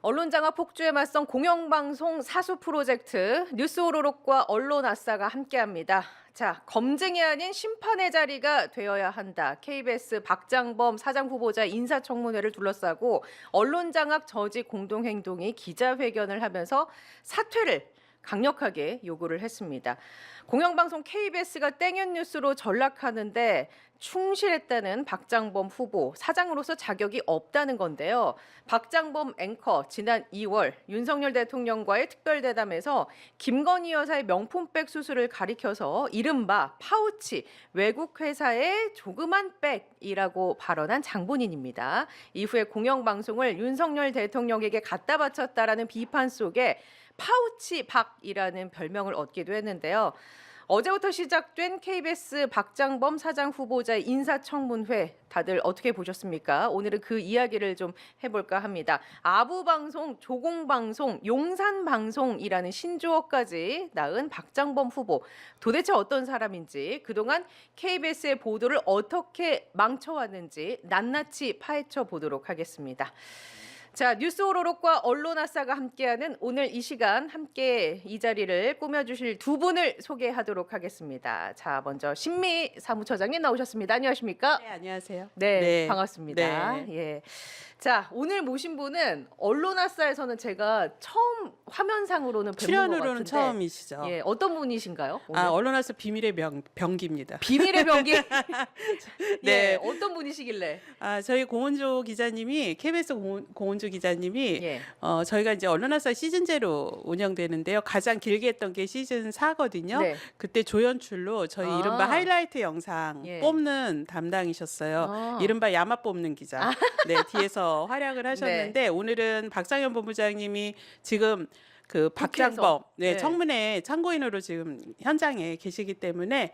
언론장악 폭주에 맞선 공영방송 사수 프로젝트 뉴스 오로록과 언론 아싸가 함께합니다. 자, 검증이 아닌 심판의 자리가 되어야 한다. KBS 박장범 사장 후보자 인사청문회를 둘러싸고 언론장악 저지 공동행동이 기자회견을 하면서 사퇴를 강력하게 요구를 했습니다. 공영방송 KBS가 땡윤 뉴스로 전락하는데 충실했다는 박장범 후보, 사장으로서 자격이 없다는 건데요. 박장범 앵커 지난 2월 윤석열 대통령과의 특별대담에서 김건희 여사의 명품백 수수를 가리켜서 이른바 파우치, 외국 회사의 조그만 백이라고 발언한 장본인입니다. 이후에 공영방송을 윤석열 대통령에게 갖다 바쳤다라는 비판 속에 파우치 박이라는 별명을 얻기도 했는데요. 어제부터 시작된 KBS 박장범 사장 후보자의 인사청문회 다들 어떻게 보셨습니까? 오늘은 그 이야기를 좀 해볼까 합니다. 아부방송, 조공방송, 용산방송이라는 신조어까지 낳은 박장범 후보. 도대체 어떤 사람인지, 그동안 KBS의 보도를 어떻게 망쳐왔는지 낱낱이 파헤쳐 보도록 하겠습니다. 자, 뉴스 오로록과 언론 아싸가 함께하는 오늘 이 시간 함께 이 자리를 꾸며주실 두 분을 소개하도록 하겠습니다. 자, 먼저 신미 사무처장님 나오셨습니다. 안녕하십니까? 네, 안녕하세요. 네, 반갑습니다. 네. 예. 자, 오늘 모신 분은 언론 아싸에서는 제가 처음 화면상으로는 뵙는 것 출연으로는 같은데 처음이시죠. 예, 어떤 분이신가요? 오늘? 언론아싸 비밀의 병기입니다. 비밀의 병기. 네. 예, 어떤 분이시길래? 저희 공원조 기자님이 KBS 공원조 기자님이 예. 저희가 이제 언론아싸 시즌제로 운영되는데요. 가장 길게 했던 게 시즌 4거든요. 네. 그때 조연출로 저희 아. 이른바 하이라이트 영상 예. 뽑는 담당이셨어요. 아. 이른바 야마 뽑는 기자. 네, 뒤에서 활약을 하셨는데 오늘은 박상현 본부장님이 지금 그 박장범 네. 청문회 참고인으로 지금 현장에 계시기 때문에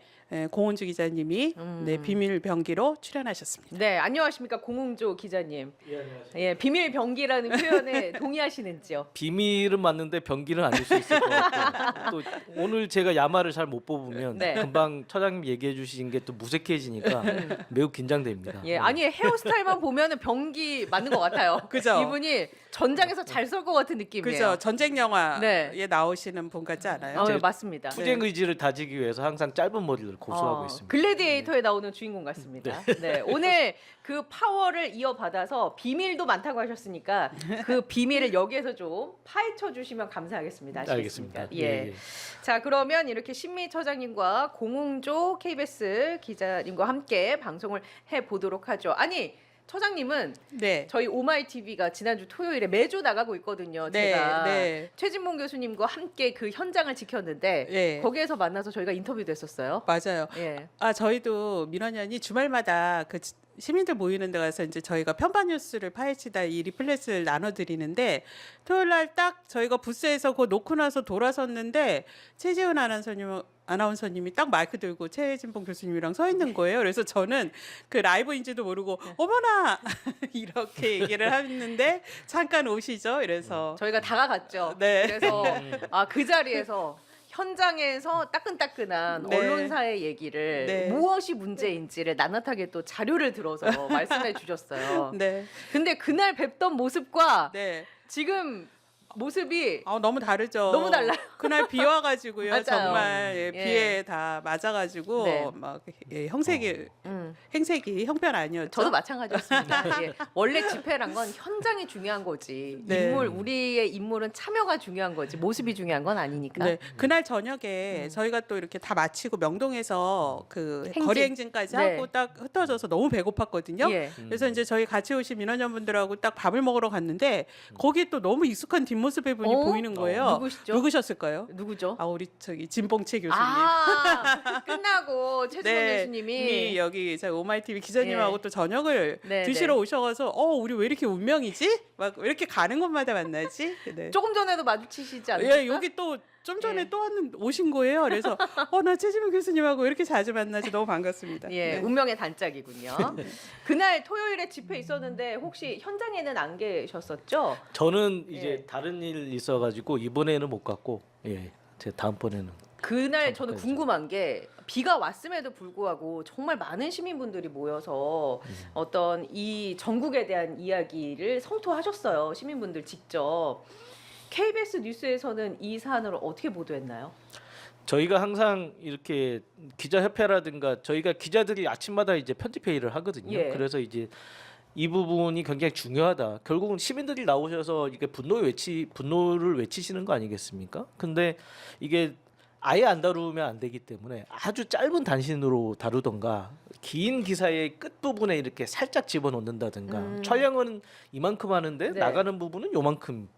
공원주 기자님이 비밀 병기로 출연하셨습니다. 네, 안녕하십니까 공웅조 기자님. 예, 안녕하세요. 예, 비밀 병기라는 표현에 동의하시는지요? 비밀은 맞는데 병기는 아닐 수 있을 것 같아요. 또 오늘 제가 야마를 잘 못 뽑으면 네. 금방 처장님 얘기해 주신 게 또 무색해지니까 매우 긴장됩니다. 예, 아니 헤어스타일만 보면은 병기 맞는 것 같아요. 그죠? 이분이 전장에서 잘 쏠 것 같은 느낌이에요. 그죠? 전쟁 영화에 네. 나오시는 분 같지 않아요? 예, 맞습니다. 투쟁 의지를 다지기 위해서 항상 짧은 머리를 고수하고 있습니다. 글래디에이터에 나오는 주인공 같습니다. 네. 오늘 그 파워를 이어받아서 비밀도 많다고 하셨으니까 그 비밀을 여기에서 좀 파헤쳐 주시면 감사하겠습니다. 아시겠습니까? 알겠습니다. 예. 자, 그러면 이렇게 신미 처장님과 공웅조 KBS 기자님과 함께 방송을 해 보도록 하죠. 아니, 처장님은 네. 저희 오마이 TV가 지난주 토요일에 매주 나가고 있거든요. 네, 제가 네. 최진봉 교수님과 함께 그 현장을 지켰는데 네. 거기에서 만나서 저희가 인터뷰도 했었어요. 맞아요. 예. 저희도 민원연이 주말마다 그 시민들 모이는 데 가서 이제 저희가 편파 뉴스를 파헤치다 이 리플렛을 나눠드리는데 토요일 날 딱 저희가 부스에서 그거 놓고 나서 돌아섰는데 최지훈 아나운서님이 딱 마이크 들고 최진봉 교수님이랑 서 있는 거예요. 그래서 저는 그 라이브인지도 모르고 어머나 이렇게 얘기를 했는데 잠깐 오시죠. 이래서 저희가 다가갔죠. 네. 그래서 그 자리에서 현장에서 따끈따끈한 네. 언론사의 얘기를 네. 무엇이 문제인지를 낱낱하게 또 자료를 들어서 말씀해 주셨어요. 네. 근데 그날 뵙던 모습과 네. 지금 모습이 너무 다르죠. 너무 달라요. 그날 비 와가지고요. 맞아요. 정말 예. 비에 다 맞아가지고 네. 막 형색이 음, 행색이 형편 아니었죠. 저도 마찬가지였습니다. 예. 원래 집회란 건 현장이 중요한 거지. 네. 우리의 인물은 참여가 중요한 거지. 모습이 중요한 건 아니니까. 네, 그날 저녁에 저희가 또 이렇게 다 마치고 명동에서 그 행진. 거리 행진까지 네. 하고 딱 흩어져서 너무 배고팠거든요. 예. 그래서 이제 저희 같이 오신 민원연분들하고 딱 밥을 먹으러 갔는데 거기 또 너무 익숙한 뒷모습의 분이 보이는 거예요. 누구시죠? 누구셨을까요? 누구죠? 우리 저기 진봉채 교수님. 끝나고 최진봉 교수님이 여기 저희 오마이 TV 기자님하고 예. 또 저녁을 네, 드시러 네. 오셔가서 우리 왜 이렇게 운명이지? 막 왜 이렇게 가는 곳마다 만나지? 네. 조금 전에도 마주치시지 않았어요? 예, 여기 또 좀 전에 예. 또 오신 거예요. 그래서 나 최지문 교수님하고 왜 이렇게 자주 만나지 너무 반갑습니다. 예, 네. 운명의 단짝이군요. 그날 토요일에 집회 있었는데 혹시 현장에는 안 계셨었죠? 저는 이제 예. 다른 일 있어가지고 이번에는 못 갔고 제 다음번에는 그날 저는 잠깐만요. 궁금한 게 비가 왔음에도 불구하고 정말 많은 시민분들이 모여서 어떤 이 전국에 대한 이야기를 성토하셨어요. 시민분들 직접. KBS 뉴스에서는 이 사안을 어떻게 보도했나요? 저희가 항상 이렇게 기자협회라든가 저희가 기자들이 아침마다 이제 편집 회의를 하거든요. 예. 그래서 이제 이 부분이 굉장히 중요하다. 결국은 시민들이 나오셔서 이게 분노를 외치시는 거 아니겠습니까? 근데 이게 아예 안 다루면 안 되기 때문에 아주 짧은 단신으로 다루던가 긴 기사의 끝 부분에 이렇게 살짝 집어넣는다든가 촬영은 이만큼 하는데 네. 나가는 부분은 요만큼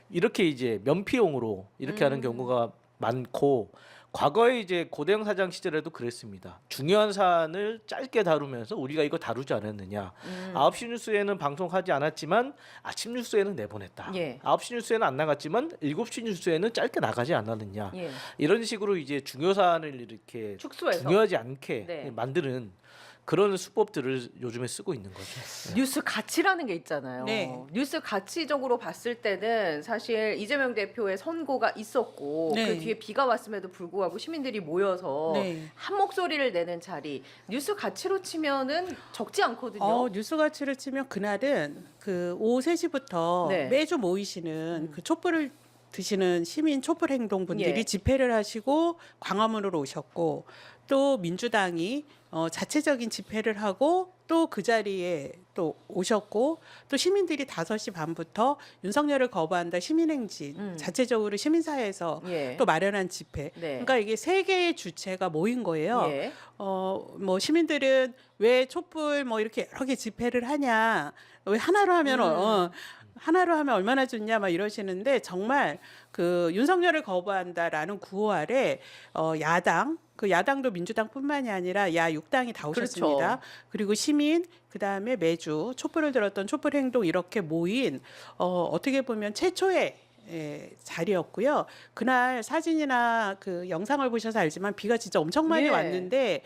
이렇게 이제 면피용으로 이렇게 하는 경우가 많고 과거에 이제 고대영 사장 시절에도 그랬습니다. 중요한 사안을 짧게 다루면서 우리가 이거 다루지 않았느냐. 9시 뉴스에는 방송하지 않았지만 아침 뉴스에는 내보냈다. 예. 9시 뉴스에는 안 나갔지만 7시 뉴스에는 짧게 나가지 않았느냐. 예. 이런 식으로 이제 중요 사안을 이렇게 축소해서. 중요하지 않게 네. 만드는 그런 수법들을 요즘에 쓰고 있는 거죠. 뉴스 가치라는 게 있잖아요. 네. 뉴스 가치적으로 봤을 때는 사실 이재명 대표의 선고가 있었고 네. 그 뒤에 비가 왔음에도 불구하고 시민들이 모여서 네. 한 목소리를 내는 자리. 뉴스 가치로 치면은 적지 않거든요. 뉴스 가치를 치면 그날은 그 오후 3시부터 네. 매주 모이시는 그 촛불을 드시는 시민 촛불 행동 분들이 예. 집회를 하시고 광화문으로 오셨고 또 민주당이 자체적인 집회를 하고 또 그 자리에 또 오셨고 또 시민들이 5시 반부터 윤석열을 거부한다 시민행진 자체적으로 시민사회에서 예. 또 마련한 집회. 네. 그러니까 이게 세 개의 주체가 모인 거예요. 예. 뭐 시민들은 왜 촛불 뭐 이렇게 여러 개 집회를 하냐, 왜 하나로 하면 하나로 하면 얼마나 좋냐 막 이러시는데 정말 그 윤석열을 거부한다라는 구호 아래 야당 그 야당도 민주당뿐만이 아니라 야 6당이 다 오셨습니다. 그렇죠. 그리고 시민 그다음에 매주 촛불을 들었던 촛불 행동 이렇게 모인 어떻게 보면 최초의 자리였고요. 그날 사진이나 그 영상을 보셔서 알지만 비가 진짜 엄청 많이 예. 왔는데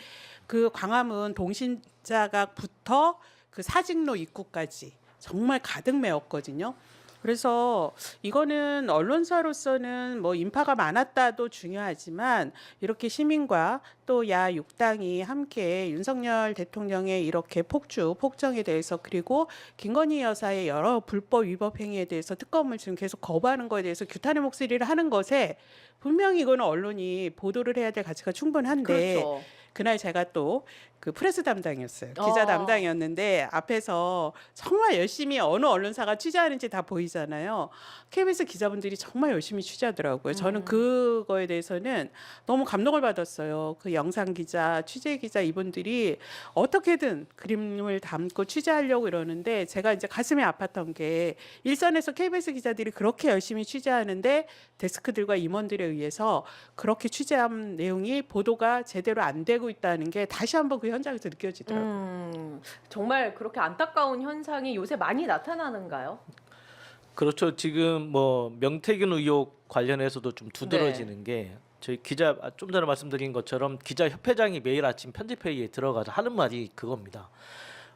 그 광화문 동신자각부터 그 사직로 입구까지 정말 가득 메웠거든요. 그래서 이거는 언론사로서는 뭐 인파가 많았다도 중요하지만 이렇게 시민과 또 야 6당이 함께 윤석열 대통령의 이렇게 폭정에 대해서 그리고 김건희 여사의 여러 불법 위법 행위에 대해서 특검을 지금 계속 거부하는 거에 대해서 규탄의 목소리를 하는 것에 분명히 이거는 언론이 보도를 해야 될 가치가 충분한데 그렇죠. 그날 제가 또 그 프레스 담당이었어요. 기자 담당이었는데 앞에서 정말 열심히 어느 언론사가 취재하는지 다 보이잖아요. KBS 기자분들이 정말 열심히 취재하더라고요. 저는 그거에 대해서는 너무 감동을 받았어요. 그 영상 기자, 취재 기자 이분들이 어떻게든 그림을 담고 취재하려고 이러는데 제가 이제 가슴이 아팠던 게 일선에서 KBS 기자들이 그렇게 열심히 취재하는데 데스크들과 임원들에 의해서 그렇게 취재한 내용이 보도가 제대로 안 되고 있다는 게 다시 한번 그 현장에서 느껴지더라고요. 정말 그렇게 안타까운 현상이 요새 많이 나타나는가요? 그렇죠. 지금 뭐 명태균 의혹 관련해서도 좀 두드러지는 게 저희 기자 좀 전에 말씀드린 것처럼 기자 협회장이 매일 아침 편집 회의에 들어가서 하는 말이 그겁니다.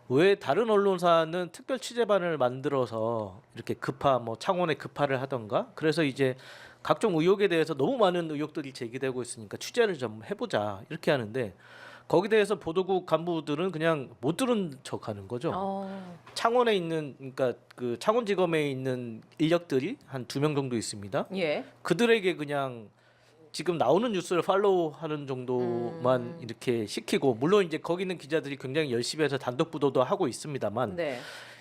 왜 다른 언론사는 특별 취재반을 만들어서 이렇게 뭐 창원에 급파를 하던가 그래서 이제 각종 의혹에 대해서 너무 많은 의혹들이 제기되고 있으니까 취재를 좀 해보자 이렇게 하는데 거기에 대해서 보도국 간부들은 그냥 못 들은 척하는 거죠. 창원에 있는 그러니까 그 창원지검에 있는 인력들이 한 2명 정도 있습니다. 예. 그들에게 그냥 지금 나오는 뉴스를 팔로우하는 정도만 이렇게 시키고 물론 이제 거기 있는 기자들이 굉장히 열심히 해서 단독 보도도 하고 있습니다만 네.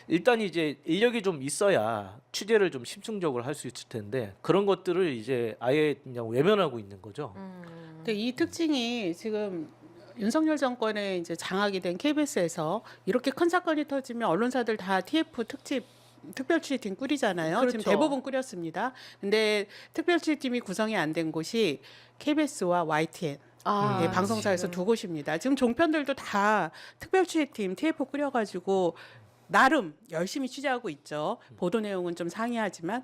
일단 이제 인력이 좀 있어야 취재를 좀 심층적으로 할 수 있을 텐데 그런 것들을 이제 아예 그냥 외면하고 있는 거죠. 근데 이 특징이 지금 윤석열 정권에 이제 장악이 된 KBS에서 이렇게 큰 사건이 터지면 언론사들 다 TF 특별 취재팀 꾸리잖아요. 그렇죠. 지금 대부분 꾸렸습니다. 근데 특별 취재팀이 구성이 안 된 곳이 KBS와 YTN 방송사에서 두 곳입니다. 지금 종편들도 다 특별 취재팀 TF 꾸려가지고 나름 열심히 취재하고 있죠. 보도 내용은 좀 상이하지만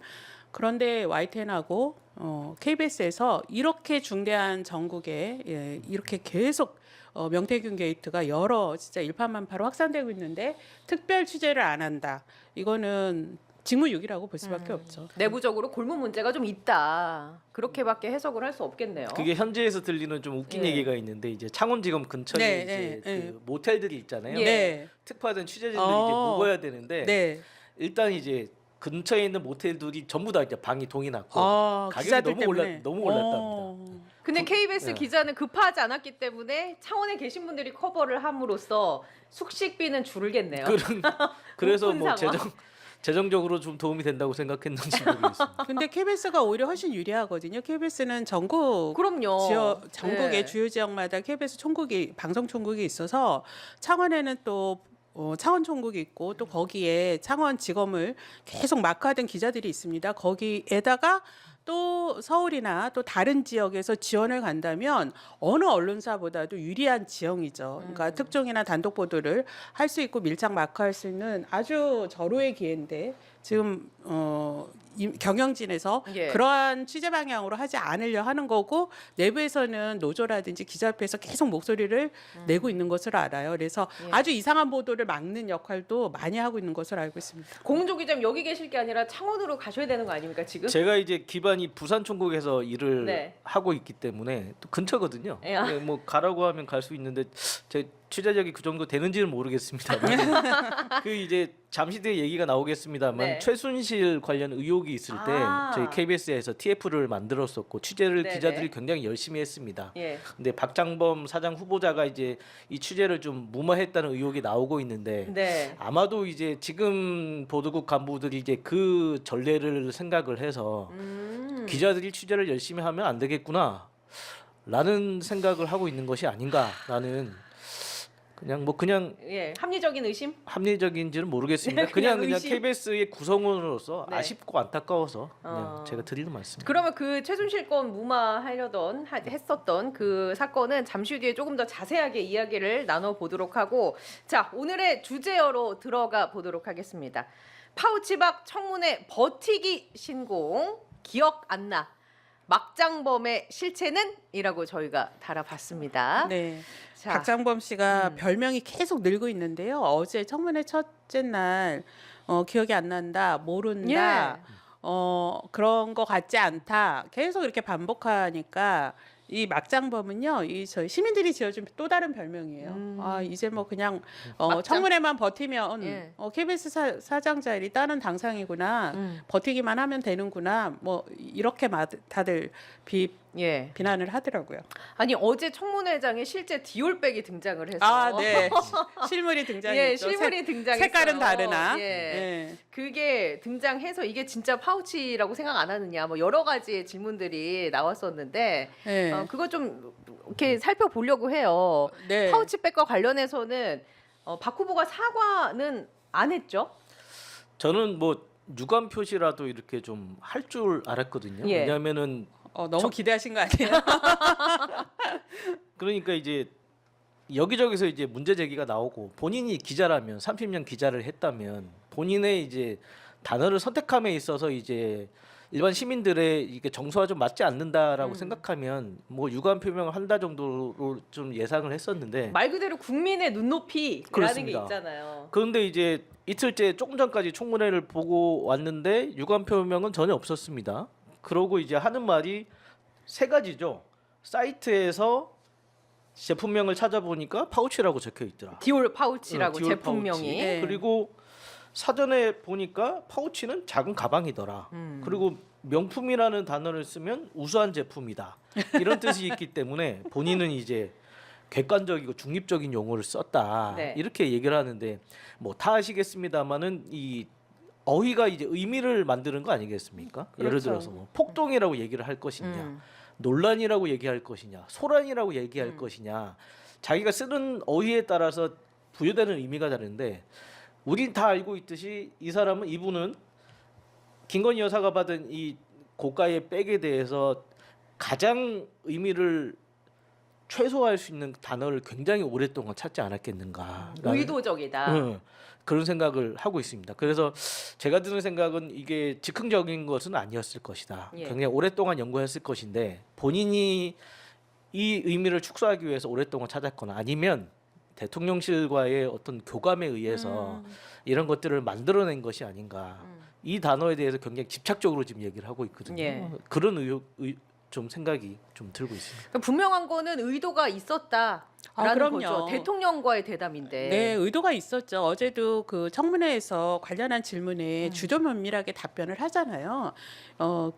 그런데 YTN하고 KBS에서 이렇게 중대한 전국에 이렇게 계속 명태균 게이트가 여러 진짜 일파만파로 확산되고 있는데 특별 취재를 안 한다. 이거는 직무유기라고 볼 수밖에 없죠. 내부적으로 골무 문제가 좀 있다. 그렇게밖에 해석을 할 수 없겠네요. 그게 현지에서 들리는 좀 웃긴 예. 얘기가 있는데 이제 창원지검 근처에 네, 이제 네, 그 모텔들이 있잖아요. 예. 네. 특파된 취재진들이 이제 묵어야 되는데 네. 일단 이제 근처에 있는 모텔들이 전부 다 이제 방이 동이 났고 가격이 기자들 너무 때문에. 너무 올랐답니다. 근데 KBS 네. 기자는 급하지 않았기 때문에 창원에 계신 분들이 커버를 함으로써 숙식비는 줄겠네요. 그래서 높은 뭐 상황. 재정적으로 좀 도움이 된다고 생각했는지 모르겠습니다. 근데 KBS가 오히려 훨씬 유리하거든요. KBS는 전국 그럼요. 전국의 네. 주요 지역마다 KBS 총국이 방송 총국이 있어서 창원에는 또 창원 총국이 있고 또 거기에 창원 지검을 계속 마크하던 기자들이 있습니다. 거기에다가 또 서울이나 또 다른 지역에서 지원을 간다면 어느 언론사보다도 유리한 지형이죠. 그러니까 특종이나 단독 보도를 할 수 있고 밀착 마크할 수 있는 아주 절호의 기회인데 지금 경영진에서 예. 그러한 취재 방향으로 하지 않으려 하는 거고 내부에서는 노조라든지 기자협회에서 계속 목소리를 내고 있는 것으로 알아요. 그래서 예. 아주 이상한 보도를 막는 역할도 많이 하고 있는 것으로 알고 있습니다. 공조 기자님 여기 계실 게 아니라 창원으로 가셔야 되는 거 아닙니까 지금? 제가 이제 기반이 부산 총국에서 일을 네. 하고 있기 때문에 또 근처거든요. 예. 네, 뭐 가라고 하면 갈 수 있는데 제 취재력이 그 정도 되는지는 모르겠습니다만 그 이제 잠시 뒤에 얘기가 나오겠습니다만 네. 최순실 관련 의혹이 있을 때 아. 저희 KBS에서 TF를 만들었었고 취재를 네네. 기자들이 굉장히 열심히 했습니다. 예. 근데 박장범 사장 후보자가 이제 이 취재를 좀 무마했다는 의혹이 나오고 있는데 네. 아마도 이제 지금 보도국 간부들이 이제 그 전례를 생각을 해서 기자들이 취재를 열심히 하면 안 되겠구나 라는 생각을 하고 있는 것이 아닌가라는 그냥 예. 합리적인 의심? 합리적인지는 모르겠습니다. 네, 그냥 그냥 의심. KBS의 구성원으로서 네. 아쉽고 안타까워서 그냥 어. 제가 드리는 말씀입니다. 그러면 그 최순실 건 무마하려던 했었던 그 사건은 잠시 뒤에 조금 더 자세하게 이야기를 나눠 보도록 하고 자 오늘의 주제어로 들어가 보도록 하겠습니다. 파우치박 청문회 버티기 신공 기억 안 나. 막장범의 실체는? 이라고 저희가 달아봤습니다. 네. 자, 박장범 씨가 별명이 계속 늘고 있는데요. 어제 청문회 첫째 날 기억이 안 난다, 모른다, 예. 그런 거 같지 않다. 계속 이렇게 반복하니까 이 막장범은요, 이 저희 시민들이 지어준 또 다른 별명이에요. 아 이제 뭐 그냥 막장? 청문회만 버티면 예. KBS 사장 자리 따는 당상이구나, 버티기만 하면 되는구나, 뭐 이렇게 다들 예. 비난을 하더라고요. 아니 어제 청문회장에 실제 디올백이 등장을 해서 아, 네. 실물이 등장했죠. 예, 실물이 등장했어요. 색깔은 다르나? 예. 예. 그게 등장해서 이게 진짜 파우치라고 생각 안 하느냐 뭐 여러 가지의 질문들이 나왔었는데 네. 그거 좀 이렇게 살펴보려고 해요. 네. 파우치백과 관련해서는 박 후보가 사과는 안 했죠? 저는 뭐 유감 표시라도 이렇게 좀 할 줄 알았거든요. 예. 왜냐하면은 너무 기대하신 거 아니에요? 그러니까 이제 여기저기서 이제 문제 제기가 나오고 본인이 기자라면 30년 기자를 했다면 본인의 이제 단어를 선택함에 있어서 이제 일반 시민들의 이게 정서와 좀 맞지 않는다라고 생각하면 뭐 유감 표명을 한다 정도로 좀 예상을 했었는데 말 그대로 국민의 눈높이라는 그렇습니다. 게 있잖아요. 그런데 이제 이틀째 조금 전까지 청문회를 보고 왔는데 유감 표명은 전혀 없었습니다. 그러고 이제 하는 말이 세 가지죠. 사이트에서 제품명을 찾아보니까 파우치라고 적혀 있더라. 디올 파우치라고 디올 제품명이. 파우치. 네. 그리고 사전에 보니까 파우치는 작은 가방이더라. 그리고 명품이라는 단어를 쓰면 우수한 제품이다. 이런 뜻이 있기 때문에 본인은 이제 객관적이고 중립적인 용어를 썼다. 네. 이렇게 얘기를 하는데 뭐 다 아시겠습니다만은 이 어휘가 이제 의미를 만드는 거 아니겠습니까? 예를 그렇죠. 들어서 뭐 폭동이라고 얘기를 할 것이냐, 논란이라고 얘기할 것이냐, 소란이라고 얘기할 것이냐, 자기가 쓰는 어휘에 따라서 부여되는 의미가 다른데, 우린 다 알고 있듯이 이분은 김건희 여사가 받은 이 고가의 백에 대해서 가장 의미를 최소화할 수 있는 단어를 굉장히 오랫동안 찾지 않았겠는가. 의도적이다. 그런 생각을 하고 있습니다. 그래서 제가 드는 생각은 이게 즉흥적인 것은 아니었을 것이다. 예. 굉장히 오랫동안 연구했을 것인데 본인이 이 의미를 축소하기 위해서 오랫동안 찾았거나 아니면 대통령실과의 어떤 교감에 의해서 이런 것들을 만들어낸 것이 아닌가. 이 단어에 대해서 굉장히 집착적으로 지금 얘기를 하고 있거든요. 예. 그런 좀 생각이 좀 들고 있습니다. 그러니까 분명한 거는 의도가 있었다라는 그럼요. 거죠. 대통령과의 대담인데. 네, 의도가 있었죠. 어제도 그 청문회에서 관련한 질문에 주도 면밀하게 답변을 하잖아요.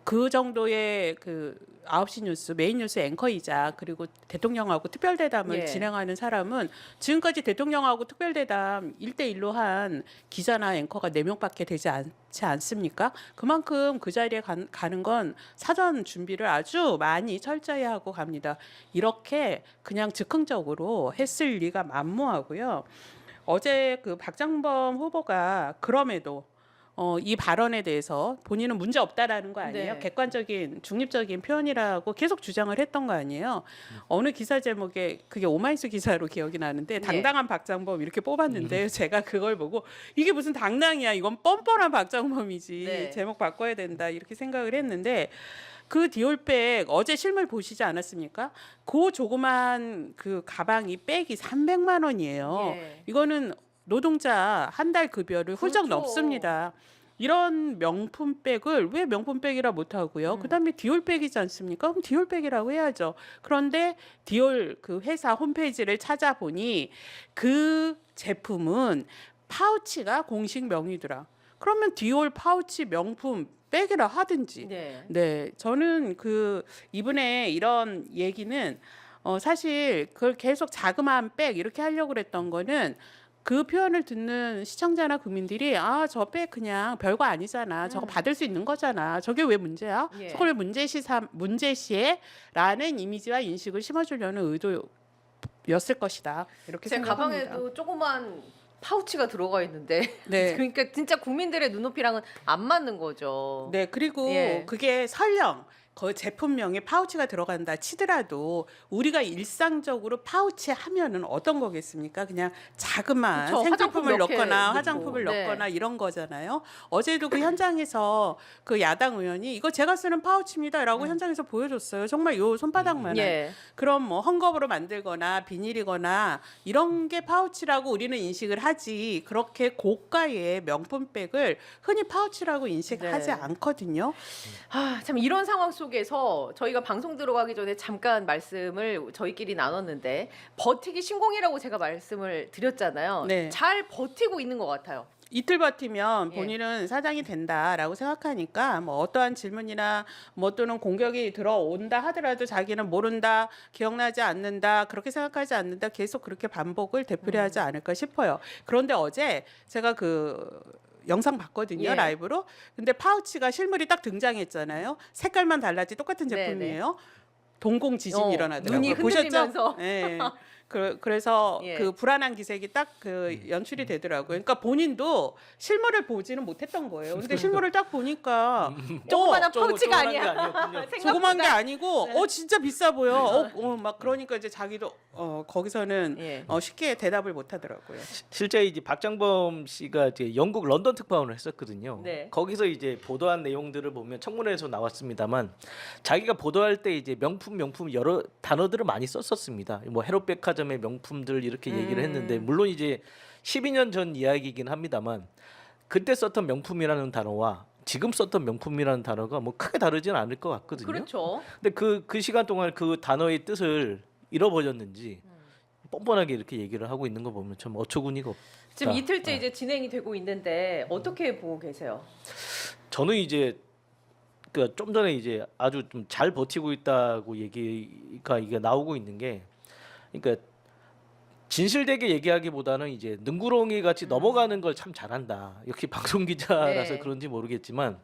그 정도의 그 9시 뉴스 메인 뉴스 앵커이자 그리고 대통령하고 특별대담을 예. 진행하는 사람은 지금까지 대통령하고 특별대담 1대1로 한 기자나 앵커가 4명밖에 되지 않지 않습니까? 그만큼 그 자리에 가는 건 사전 준비를 아주 많이 철저히 하고 갑니다. 이렇게 그냥 즉흥적으로 했을 리가 만무하고요. 어제 그 박장범 후보가 그럼에도 이 발언에 대해서 본인은 문제 없다라는 거 아니에요? 네. 객관적인 중립적인 표현이라고 계속 주장을 했던 거 아니에요? 어느 기사 제목에 그게 오마이뉴스 기사로 기억이 나는데 당당한 박장범 이렇게 뽑았는데 제가 그걸 보고 이게 무슨 당당이야? 이건 뻔뻔한 박장범이지. 네. 제목 바꿔야 된다 이렇게 생각을 했는데 그 디올백 어제 실물 보시지 않았습니까? 그 조그만 그 가방이 백이 300만 원이에요. 예. 이거는 노동자 한 달 급여를 훌쩍 그렇죠. 넘습니다. 이런 명품백을 왜 명품백이라 못하고요? 그다음에 디올백이지 않습니까? 그럼 디올백이라고 해야죠. 그런데 디올 그 회사 홈페이지를 찾아보니 그 제품은 파우치가 공식 명의더라. 그러면 디올 파우치 명품 백이라 하든지. 네. 네, 저는 그 이분의 이런 얘기는 사실 그걸 계속 자그마한 백 이렇게 하려고 그랬던 거는 그 표현을 듣는 시청자나 국민들이 저 백 그냥 별거 아니잖아. 저거 받을 수 있는 거잖아. 저게 왜 문제야? 예. 저걸 왜 문제시해라는 이미지와 인식을 심어주려는 의도였을 것이다. 이렇게 제 생각합니다. 가방에도 조그만 파우치가 들어가 있는데 네. 그러니까 진짜 국민들의 눈높이랑은 안 맞는 거죠. 네, 그리고 예. 그게 설령 그 제품명에 파우치가 들어간다 치더라도 우리가 일상적으로 파우치 하면은 어떤 거겠습니까? 그냥 자그마한 그쵸, 생제품을 화장품 몇 개 넣거나 넣고. 화장품을 네. 넣거나 이런 거잖아요. 어제도 그 현장에서 그 야당 의원이 이거 제가 쓰는 파우치입니다라고 현장에서 보여줬어요. 정말 요 손바닥만한. 예. 그럼 뭐 헝겊으로 만들거나 비닐이거나 이런 게 파우치라고 우리는 인식을 하지 그렇게 고가의 명품백을 흔히 파우치라고 인식하지 네. 않거든요. 참 이런 상황 속에서 저희가 방송 들어가기 전에 잠깐 말씀을 저희끼리 나눴는데 버티기 신공이라고 제가 말씀을 드렸잖아요. 네. 잘 버티고 있는 것 같아요. 이틀 버티면 예. 본인은 사장이 된다라고 생각하니까 뭐 어떠한 질문이나 뭐 또는 공격이 들어온다 하더라도 자기는 모른다, 기억나지 않는다, 그렇게 생각하지 않는다 계속 그렇게 반복을 되풀이하지 않을까 싶어요. 그런데 어제 제가 그 영상 봤거든요. 예. 라이브로. 근데 파우치가 실물이 딱 등장했잖아요. 색깔만 달라지 똑같은 네네. 제품이에요. 동공 지진이 일어나더라고요. 눈이 흔들리면서. 보셨죠? 네. 그래서 예. 그 불안한 기색이 딱 그 연출이 되더라고요. 그러니까 본인도 실물을 보지는 못했던 거예요. 근데 실물을 딱 보니까 조그만한 파우치가 조그만한 게 아니야. 아니었군요. 생각보다. 조그만 게 아니고 네. 진짜 비싸 보여. 막 그러니까 이제 자기도 거기서는 예. 쉽게 대답을 못 하더라고요. 실제 이제 박장범 씨가 이제 영국 런던 특파원을 했었거든요. 네. 거기서 이제 보도한 내용들을 보면 청문회에서 나왔습니다만 자기가 보도할 때 이제 명품 여러 단어들을 많이 썼었습니다. 뭐 해롯백화점의 명품들 이렇게 얘기를 했는데 물론 이제 12년 전 이야기이긴 합니다만 그때 썼던 명품이라는 단어와 지금 썼던 명품이라는 단어가 뭐 크게 다르지는 않을 것 같거든요. 그렇죠. 근데 그 시간 동안 그 단어의 뜻을 잃어버렸는지 뻔뻔하게 이렇게 얘기를 하고 있는 거 보면 참 어처구니가 없다. 지금 이틀째 이제 진행이 되고 있는데 어떻게 보고 계세요? 저는 이제 그 좀 전에 이제 아주 좀 잘 버티고 있다고 얘기가 이게 나오고 있는 게 그러니까 진실되게 얘기하기보다는 이제 능구렁이 같이 넘어가는 걸 참 잘한다. 역시 방송 기자라서 네. 그런지 모르겠지만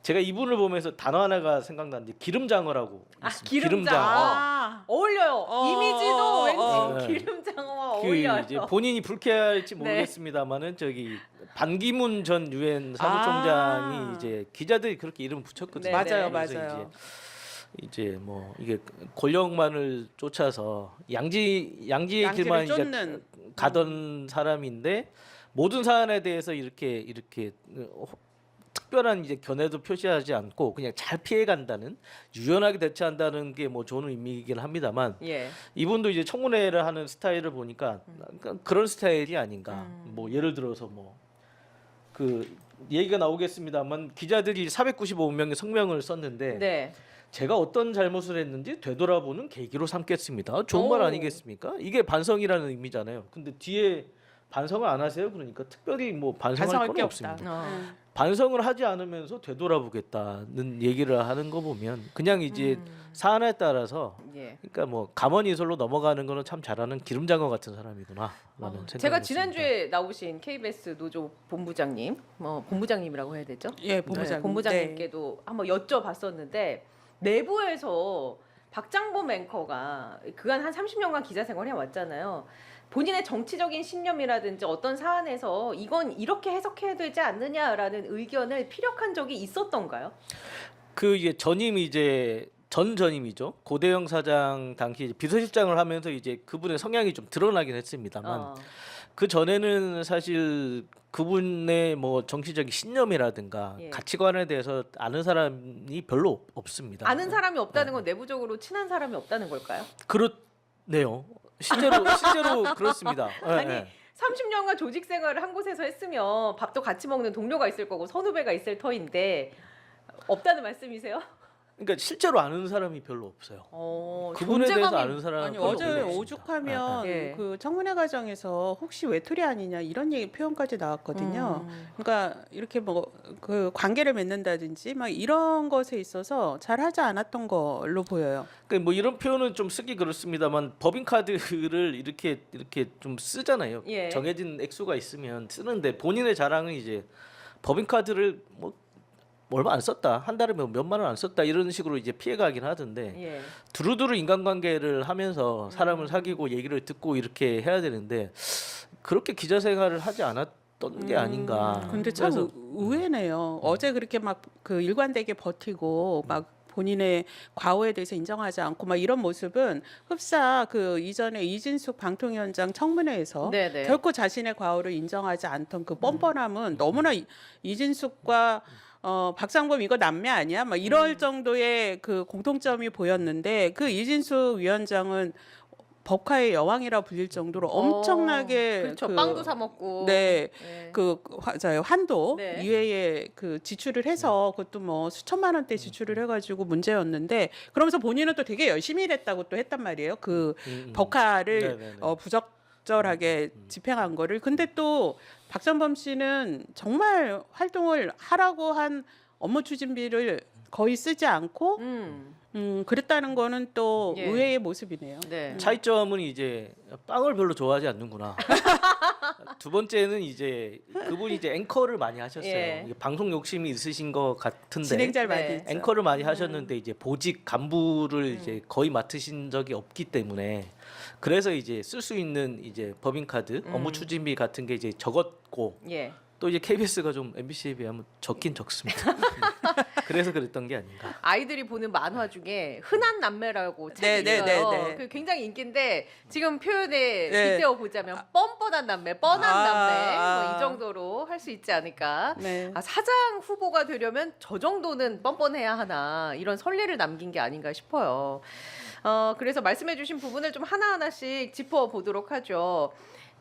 제가 이분을 보면서 단어 하나가 생각나는데 기름장어라고 있습니다. 기름장어. 어울려요. 이미지도 왠지 네. 기름장어와 그 어울려요. 이제 본인이 불쾌할지 네. 모르겠습니다만은 저기 반기문 전 유엔 사무총장이 이제 기자들이 그렇게 이름 붙였거든요. 네, 맞아요, 그래서 맞아요. 이제 뭐 이게 권력만을 쫓아서 양지의 양지를 길만 이제 쫓는. 가던 사람인데 모든 사안에 대해서 이렇게 특별한 이제 견해도 표시하지 않고 그냥 잘 피해 간다는 유연하게 대처한다는 게 뭐 좋은 의미이긴 합니다만 예. 이분도 이제 청문회를 하는 스타일을 보니까 그런 스타일이 아닌가. 뭐 예를 들어서 뭐 그 얘기가 나오겠습니다만 기자들이 495명의 성명을 썼는데 네. 제가 어떤 잘못을 했는지 되돌아보는 계기로 삼겠습니다. 좋은 말 오. 아니겠습니까? 이게 반성이라는 의미잖아요. 근데 뒤에 반성을 안 하세요. 그러니까 특별히 뭐 반성할 반성할 건 게 없습니다. 없다. 어. 반성을 하지 않으면서 되돌아보겠다는 얘기를 하는 거 보면 그냥 이제 사안에 따라서 예. 그러니까 뭐 가만히설로 넘어가는 거는 참 잘하는 기름장어 같은 사람이구나라는 생각이 제가 했습니다. 지난주에 나오신 KBS 노조 본부장님, 뭐 본부장님이라고 해야 되죠? 예, 본부장님. 네, 본부장님께도 한번 여쭤봤었는데 내부에서 박장범 앵커가 그간 한 30년간 기자 생활해 왔잖아요. 본인의 정치적인 신념이라든지 어떤 사안에서 이건 이렇게 해석해야 되지 않느냐라는 의견을 피력한 적이 있었던가요? 그 이제 전임이 이제 전 전임이죠. 고대영 사장 당시 이제 비서실장을 하면서 이제 그분의 성향이 좀 드러나긴 했습니다만 어. 그 전에는 사실 그분의 뭐 정치적인 신념이라든가 예. 가치관에 대해서 아는 사람이 별로 없습니다. 아는 사람이 없다는 건 내부적으로 친한 사람이 없다는 걸까요? 그렇네요. 실제로 그렇습니다. 예, 아니, 예. 30년간 조직 생활을 한 곳에서 했으면 밥도 같이 먹는 동료가 있을 거고 선후배가 있을 터인데 없다는 말씀이세요? 그러니까 실제로 아는 사람이 별로 없어요. 그분에 존재감이- 대해서 아는 사람이 아니 별로 어제 없습니다. 오죽하면 예. 그 청문회 과정에서 혹시 외톨이 아니냐 이런 얘기 표현까지 나왔거든요. 그러니까 이렇게 뭐 그 관계를 맺는다든지 막 이런 것에 있어서 잘 하지 않았던 걸로 보여요. 그러니까 뭐 이런 표현은 좀 쓰기 그렇습니다만 법인 카드를 이렇게 좀 쓰잖아요. 예. 정해진 액수가 있으면 쓰는데 본인의 자랑은 이제 법인 카드를 뭐 얼마 안 썼다, 한 달에 뭐 몇만 원 안 썼다 이런 식으로 이제 피해가긴 하던데 예. 두루두루 인간관계를 하면서 사람을 사귀고 얘기를 듣고 이렇게 해야 되는데 그렇게 기자 생활을 하지 않았던 게 아닌가. 근데 참 그래서 의외네요. 어제 그렇게 막 그 일관되게 버티고 막 본인의 과오에 대해서 인정하지 않고 막 이런 모습은 흡사 그 이전에 이진숙 방통위원장 청문회에서 네네. 결코 자신의 과오를 인정하지 않던 그 뻔뻔함은 너무나 이진숙과 박상범 이거 남매 아니야? 막 이럴 정도의 그 공통점이 보였는데 그 이진숙 위원장은 법카의 여왕이라 불릴 정도로 엄청나게 그렇죠. 그 빵도 사 먹고. 네. 네. 한도 네. 이외에 그 지출을 해서 그것도 뭐 수천만 원대 지출을 해가지고 문제였는데 그러면서 본인은 또 되게 열심히 일했다고 또 했단 말이에요. 그 법카를 네네네. 부적절하게 집행한 거를. 근데 또 박장범 씨는 정말 활동을 하라고 한 업무 추진비를 거의 쓰지 않고 그랬다는 거는 또 예. 의외의 모습이네요. 네. 차이점은 이제 빵을 별로 좋아하지 않는구나. 두 번째는 이제 그분이 이제 앵커를 많이 하셨어요. 예. 이게 방송 욕심이 있으신 것 같은데 진행자를 많이 네. 했죠. 앵커를 많이 하셨는데 이제 보직 간부를 이제 거의 맡으신 적이 없기 때문에 그래서 이제 쓸 수 있는 이제 법인 카드 업무 추진비 같은 게 이제 적었고 예. 또 이제 KBS가 좀 MBC에 비하면 적긴 적습니다. 그래서 그랬던 게 아닌가. 아이들이 보는 만화 중에 흔한 남매라고 네, 책이 네, 있어요. 네, 네. 그 굉장히 인기인데 지금 표현에 네. 빗대어 보자면 뻔뻔한 남매, 뻔한 남매 뭐 이 정도로 할 수 있지 않을까. 네. 사장 후보가 되려면 저 정도는 뻔뻔해야 하나 이런 선례를 남긴 게 아닌가 싶어요. 그래서 말씀해주신 부분을 좀 하나하나씩 짚어보도록 하죠.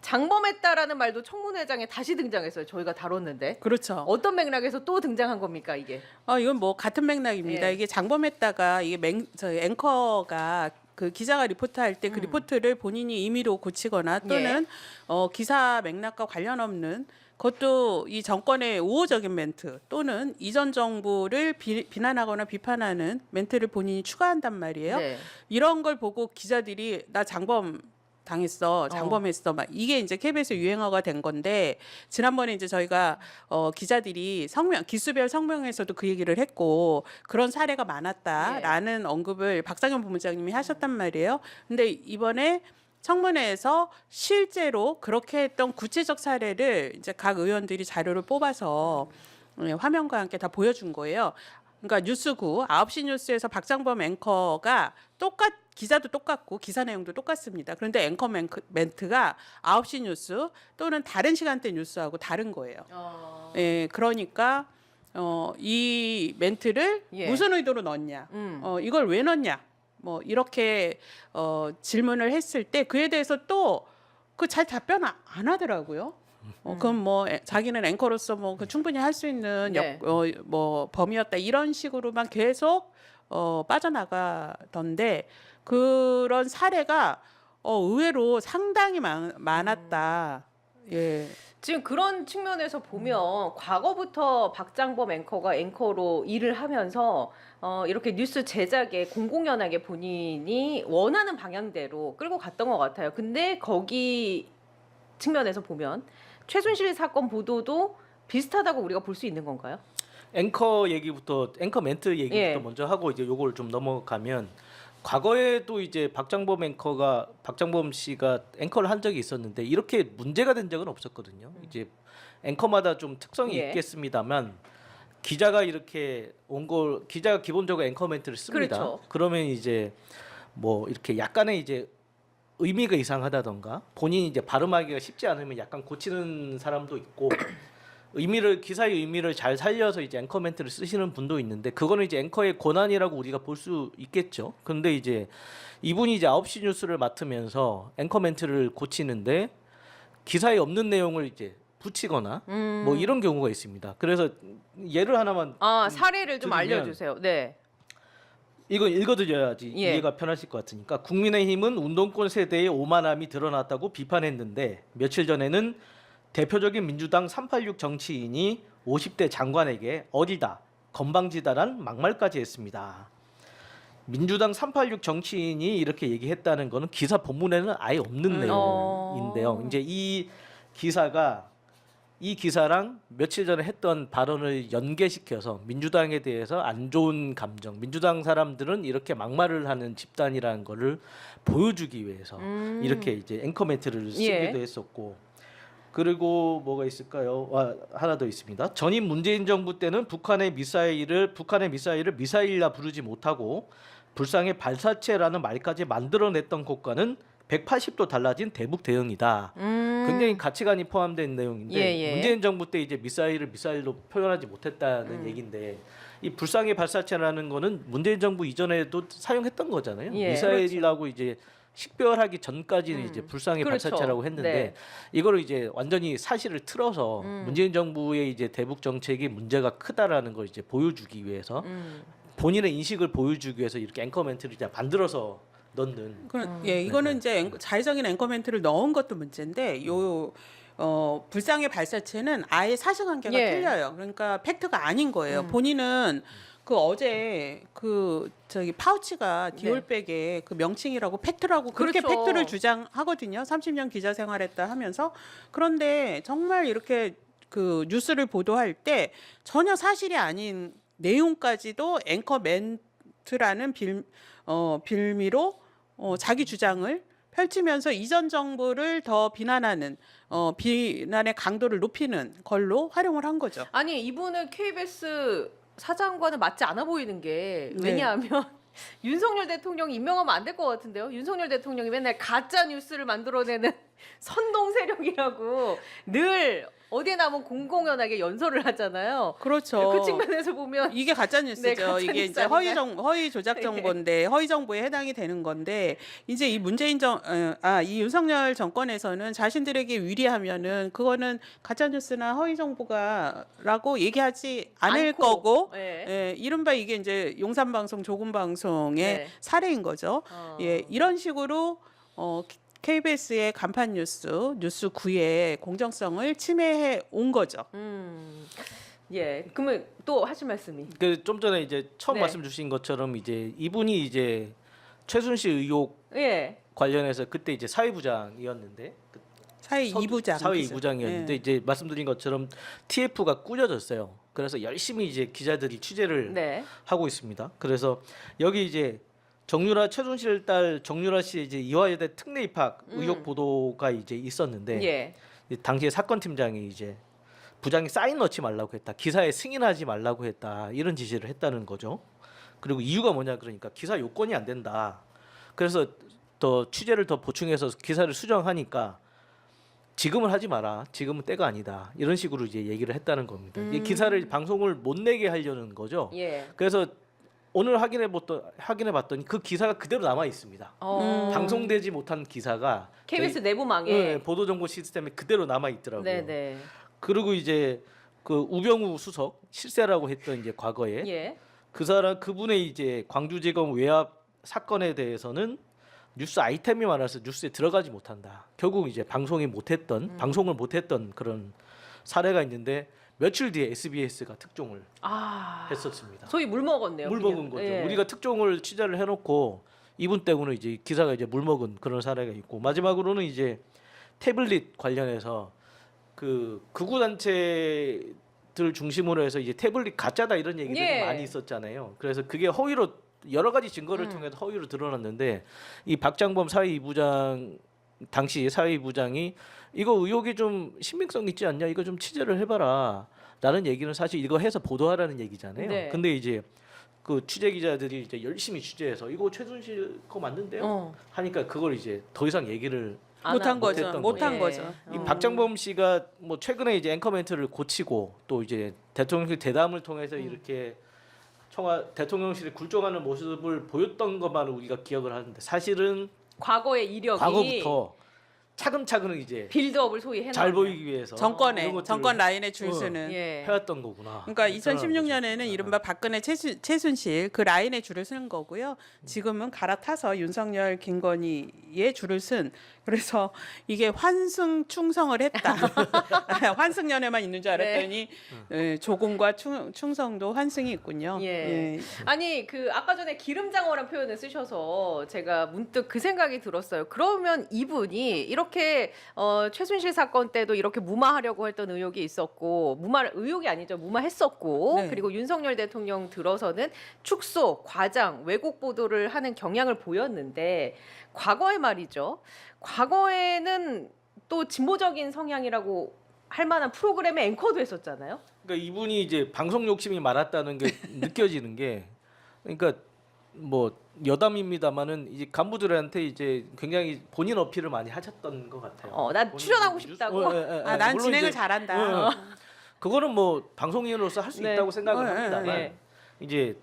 장범했다라는 말도 청문회장에 다시 등장했어요. 저희가 다뤘는데 그렇죠. 어떤 맥락에서 또 등장한 겁니까 이게? 이건 뭐 같은 맥락입니다. 예. 이게 장범했다가 이게 저희 앵커가 그 기자가 리포트할 때 그 리포트를 본인이 임의로 고치거나 또는 기사 맥락과 관련 없는 그것도 이 정권의 우호적인 멘트 또는 이전 정부를 비난하거나 비판하는 멘트를 본인이 추가한단 말이에요. 네. 이런 걸 보고 기자들이 나 장범했어 막 이게 이제 KBS 유행어가 된 건데 지난번에 이제 저희가 기자들이 기수별 성명에서도 그 얘기를 했고 그런 사례가 많았다라는 언급을 박상현 본부장님이 하셨단 말이에요. 근데 이번에 청문회에서 실제로 그렇게 했던 구체적 사례를 이제 각 의원들이 자료를 뽑아서 화면과 함께 다 보여준 거예요. 그러니까 뉴스구 9시 뉴스에서 박장범 앵커가 기자도 똑같고 기사 내용도 똑같습니다. 그런데 앵커 멘트가 9시 뉴스 또는 다른 시간대 뉴스하고 다른 거예요. 예, 그러니까 이 멘트를 예. 무슨 의도로 넣었냐, 이걸 왜 넣었냐, 뭐 이렇게 질문을 했을 때 그에 대해서 또 그 잘 답변 안 하더라고요. 그럼 뭐 자기는 앵커로서 뭐 그 충분히 할 수 있는 네. 뭐 범위였다 이런 식으로만 계속 빠져나가던데 그런 사례가 의외로 상당히 많았다. 예. 지금 그런 측면에서 보면 과거부터 박장범 앵커가 앵커로 일을 하면서 이렇게 뉴스 제작에 공공연하게 본인이 원하는 방향대로 끌고 갔던 것 같아요. 근데 거기 측면에서 보면 최순실 사건 보도도 비슷하다고 우리가 볼 수 있는 건가요? 앵커 멘트 얘기부터 예. 먼저 하고 이제 요걸 좀 넘어가면 과거에도 이제 박장범 씨가 앵커를 한 적이 있었는데 이렇게 문제가 된 적은 없었거든요. 이제 앵커마다 좀 특성이 예. 있겠습니다만 기자가 이렇게 기자가 기본적으로 앵커 멘트를 씁니다. 그렇죠. 그러면 이제 뭐 이렇게 약간의 이제 의미가 이상하다던가 본인이 이제 발음하기가 쉽지 않으면 약간 고치는 사람도 있고 기사의 의미를 잘 살려서 이제 앵커 멘트를 쓰시는 분도 있는데 그거는 이제 앵커의 권한이라고 우리가 볼 수 있겠죠. 근데 이제 이분이 이제 9시 뉴스를 맡으면서 앵커 멘트를 고치는데 기사에 없는 내용을 이제 붙이거나 뭐 이런 경우가 있습니다. 그래서 예를 하나만 사례를 좀 드리면 알려주세요. 네. 이건 읽어드려야지 예. 이해가 편하실 것 같으니까 국민의힘은 운동권 세대의 오만함이 드러났다고 비판했는데 며칠 전에는 대표적인 민주당 386 정치인이 50대 장관에게 어디다 건방지다란 막말까지 했습니다. 민주당 386 정치인이 이렇게 얘기했다는 거는 기사 본문에는 아예 없는 내용인데요. 이제 이 기사랑 며칠 전에 했던 발언을 연계시켜서 민주당에 대해서 안 좋은 감정, 민주당 사람들은 이렇게 막말을 하는 집단이라는 거를 보여주기 위해서 이렇게 이제 앵커 멘트를 쓰기도 예. 했었고 그리고 뭐가 있을까요? 하나 더 있습니다. 전임 문재인 정부 때는 북한의 미사일을 미사일이라 부르지 못하고 불상의 발사체라는 말까지 만들어냈던 것과는 180도 달라진 대북 대응이다. 굉장히 가치관이 포함된 내용인데 예. 문재인 정부 때 이제 미사일을 미사일로 표현하지 못했다는 얘기인데 이 불상의 발사체라는 거는 문재인 정부 이전에도 사용했던 거잖아요. 예. 미사일이라고 이제 식별하기 전까지는 이제 불상의 그렇죠. 발사체라고 했는데 네. 이거를 이제 완전히 사실을 틀어서 문재인 정부의 이제 대북 정책이 문제가 크다라는 걸 이제 보여주기 위해서 본인의 인식을 보여주기 위해서 이렇게 앵커 멘트를 이제 만들어서 넣는. 예, 이거는 이제 자의적인 앵커 멘트를 넣은 것도 문제인데 불상의 발사체는 아예 사실관계가 예. 틀려요. 그러니까 팩트가 아닌 거예요. 본인은 그 어제 파우치가 디올백의 그 명칭이라고 팩트라고 그렇게 그렇죠. 팩트를 주장하거든요. 30년 기자 생활했다 하면서. 그런데 정말 이렇게 그 뉴스를 보도할 때 전혀 사실이 아닌 내용까지도 앵커 멘트라는 빌미로 자기 주장을 펼치면서 이전 정부를 더 비난하는 비난의 강도를 높이는 걸로 활용을 한 거죠. 아니 이분은 KBS 사장과는 맞지 않아 보이는 게 네. 왜냐하면 윤석열 대통령이 임명하면 안 될 것 같은데요. 윤석열 대통령이 맨날 가짜 뉴스를 만들어내는 선동 세력이라고 늘 어디에 나면 공공연하게 연설을 하잖아요. 그렇죠. 그 측면에서 보면 이게 가짜 뉴스죠. 네, 가짜 이게 뉴스 이제 아닌가요? 허위 조작 정보인데 허위 정보에 해당이 되는 건데 이제 이 이 윤석열 정권에서는 자신들에게 위리하면은 그거는 가짜 뉴스나 허위 정보가라고 얘기하지 않을 않고, 거고 예. 예, 이른바 이게 이제 용산 방송 조금 방송의 네. 사례인 거죠. 예, 이런 식으로 KBS의 간판 뉴스 9의 공정성을 침해해 온 거죠. 예. 그러면 또 하실 말씀이. 그 좀 전에 이제 처음 네. 말씀 주신 것처럼 이제 이분이 이제 최순실 의혹 예. 관련해서 그때 이제 사회부장이었는데 사회 2부장. 사회 2부장이었는데 이제 말씀드린 것처럼 TF가 꾸려졌어요. 그래서 열심히 이제 기자들이 취재를 네. 하고 있습니다. 그래서 여기 이제 최순실 딸 정유라 씨의 이제 이화여대 특례 입학 의혹 보도가 이제 있었는데 예. 당시에 사건 팀장이 이제 부장이 사인 넣지 말라고 했다. 기사에 승인하지 말라고 했다. 이런 지시를 했다는 거죠. 그리고 이유가 뭐냐 그러니까 기사 요건이 안 된다. 그래서 더 취재를 더 보충해서 기사를 수정하니까 지금은 하지 마라. 지금은 때가 아니다. 이런 식으로 이제 얘기를 했다는 겁니다. 이 기사를 방송을 못 내게 하려는 거죠. 예. 그래서 오늘 확인해봤더니 그 기사가 그대로 남아 있습니다. 방송되지 못한 기사가 KBS 저희- 내부망에. 네, 보도 정보 시스템에 그대로 남아 있더라고요. 네네. 그리고 이제 그 우병우 수석 실세라고 했던 이제 과거에 예. 그분의 이제 광주지검 외압 사건에 대해서는 뉴스 아이템이 많아서 뉴스에 들어가지 못한다. 결국 이제 방송을 못했던 그런 사례가 있는데 며칠 뒤에 SBS가 특종을 아. 했었습니다. 소위 물 먹었네요. 물 그냥. 먹은 거죠. 예. 우리가 특종을 취재를 해놓고 이분 때문에 이제 기사가 이제 물 먹은 그런 사례가 있고 마지막으로는 이제 태블릿 관련해서 그 극우 단체들 중심으로 해서 이제 태블릿 가짜다 이런 얘기들이 예. 많이 있었잖아요. 그래서 그게 허위로 여러 가지 증거를 통해서 허위로 드러났는데 이 박장범 사회이부장 당시 사회이부장이 이거 의혹이 좀 신빙성 있지 않냐? 이거 좀 취재를 해봐라. 라는 얘기는 사실 이거 해서 보도하라는 얘기잖아요. 네. 근데 이제 그 취재 기자들이 이제 열심히 취재해서 이거 최순실 거 맞는데요? 하니까 그걸 이제 더 이상 얘기를 안 못한 하고. 거죠. 못했던 못한 거죠. 거죠. 이 박장범 씨가 뭐 최근에 이제 앵커 멘트를 고치고 또 이제 대통령실 대담을 통해서 이렇게 대통령실이 굴종하는 모습을 보였던 것만 우리가 기억을 하는데 사실은 과거의 이력이 과거부터 차근차근 이제 빌드업을 소위 해놨. 잘 보이기 위해서 정권에 이런 것들을 정권 라인에 줄 서는. 예. 해왔던 거구나. 그러니까 그런 2016년에는 거죠. 이른바 박근혜 최순실 그 라인에 줄을 서는 거고요. 지금은 갈아타서 윤석열 김건희의 줄을 쓴. 그래서 이게 환승 충성을 했다. 환승연애만 있는 줄 알았더니 예, 조공과 충성도 환승이 있군요. 예. 아니 그 아까 전에 기름장어란 표현을 쓰셔서 제가 문득 그 생각이 들었어요. 그러면 이분이 이렇게 최순실 사건 때도 이렇게 무마하려고 했던 의혹이 있었고 의혹이 아니죠. 무마했었고 네. 그리고 윤석열 대통령 들어서는 축소, 과장, 왜곡 보도를 하는 경향을 보였는데 과거에 말이죠. 과거에는 또 진보적인 성향이라고 할 만한 프로그램의 앵커도 했었잖아요. 그러니까 이분이 이제 방송 욕심이 많았다는 게 느껴지는 게 그러니까 뭐 여담입니다만은 이제 간부들한테 이제 굉장히 본인 어필을 많이 하셨던 것 같아요. 난 출연하고 싶다고. 아, 난 물론 진행을 이제 잘한다. 그거는 뭐 방송인으로서 할 수 네. 있다고 생각을 합니다만 네. 이제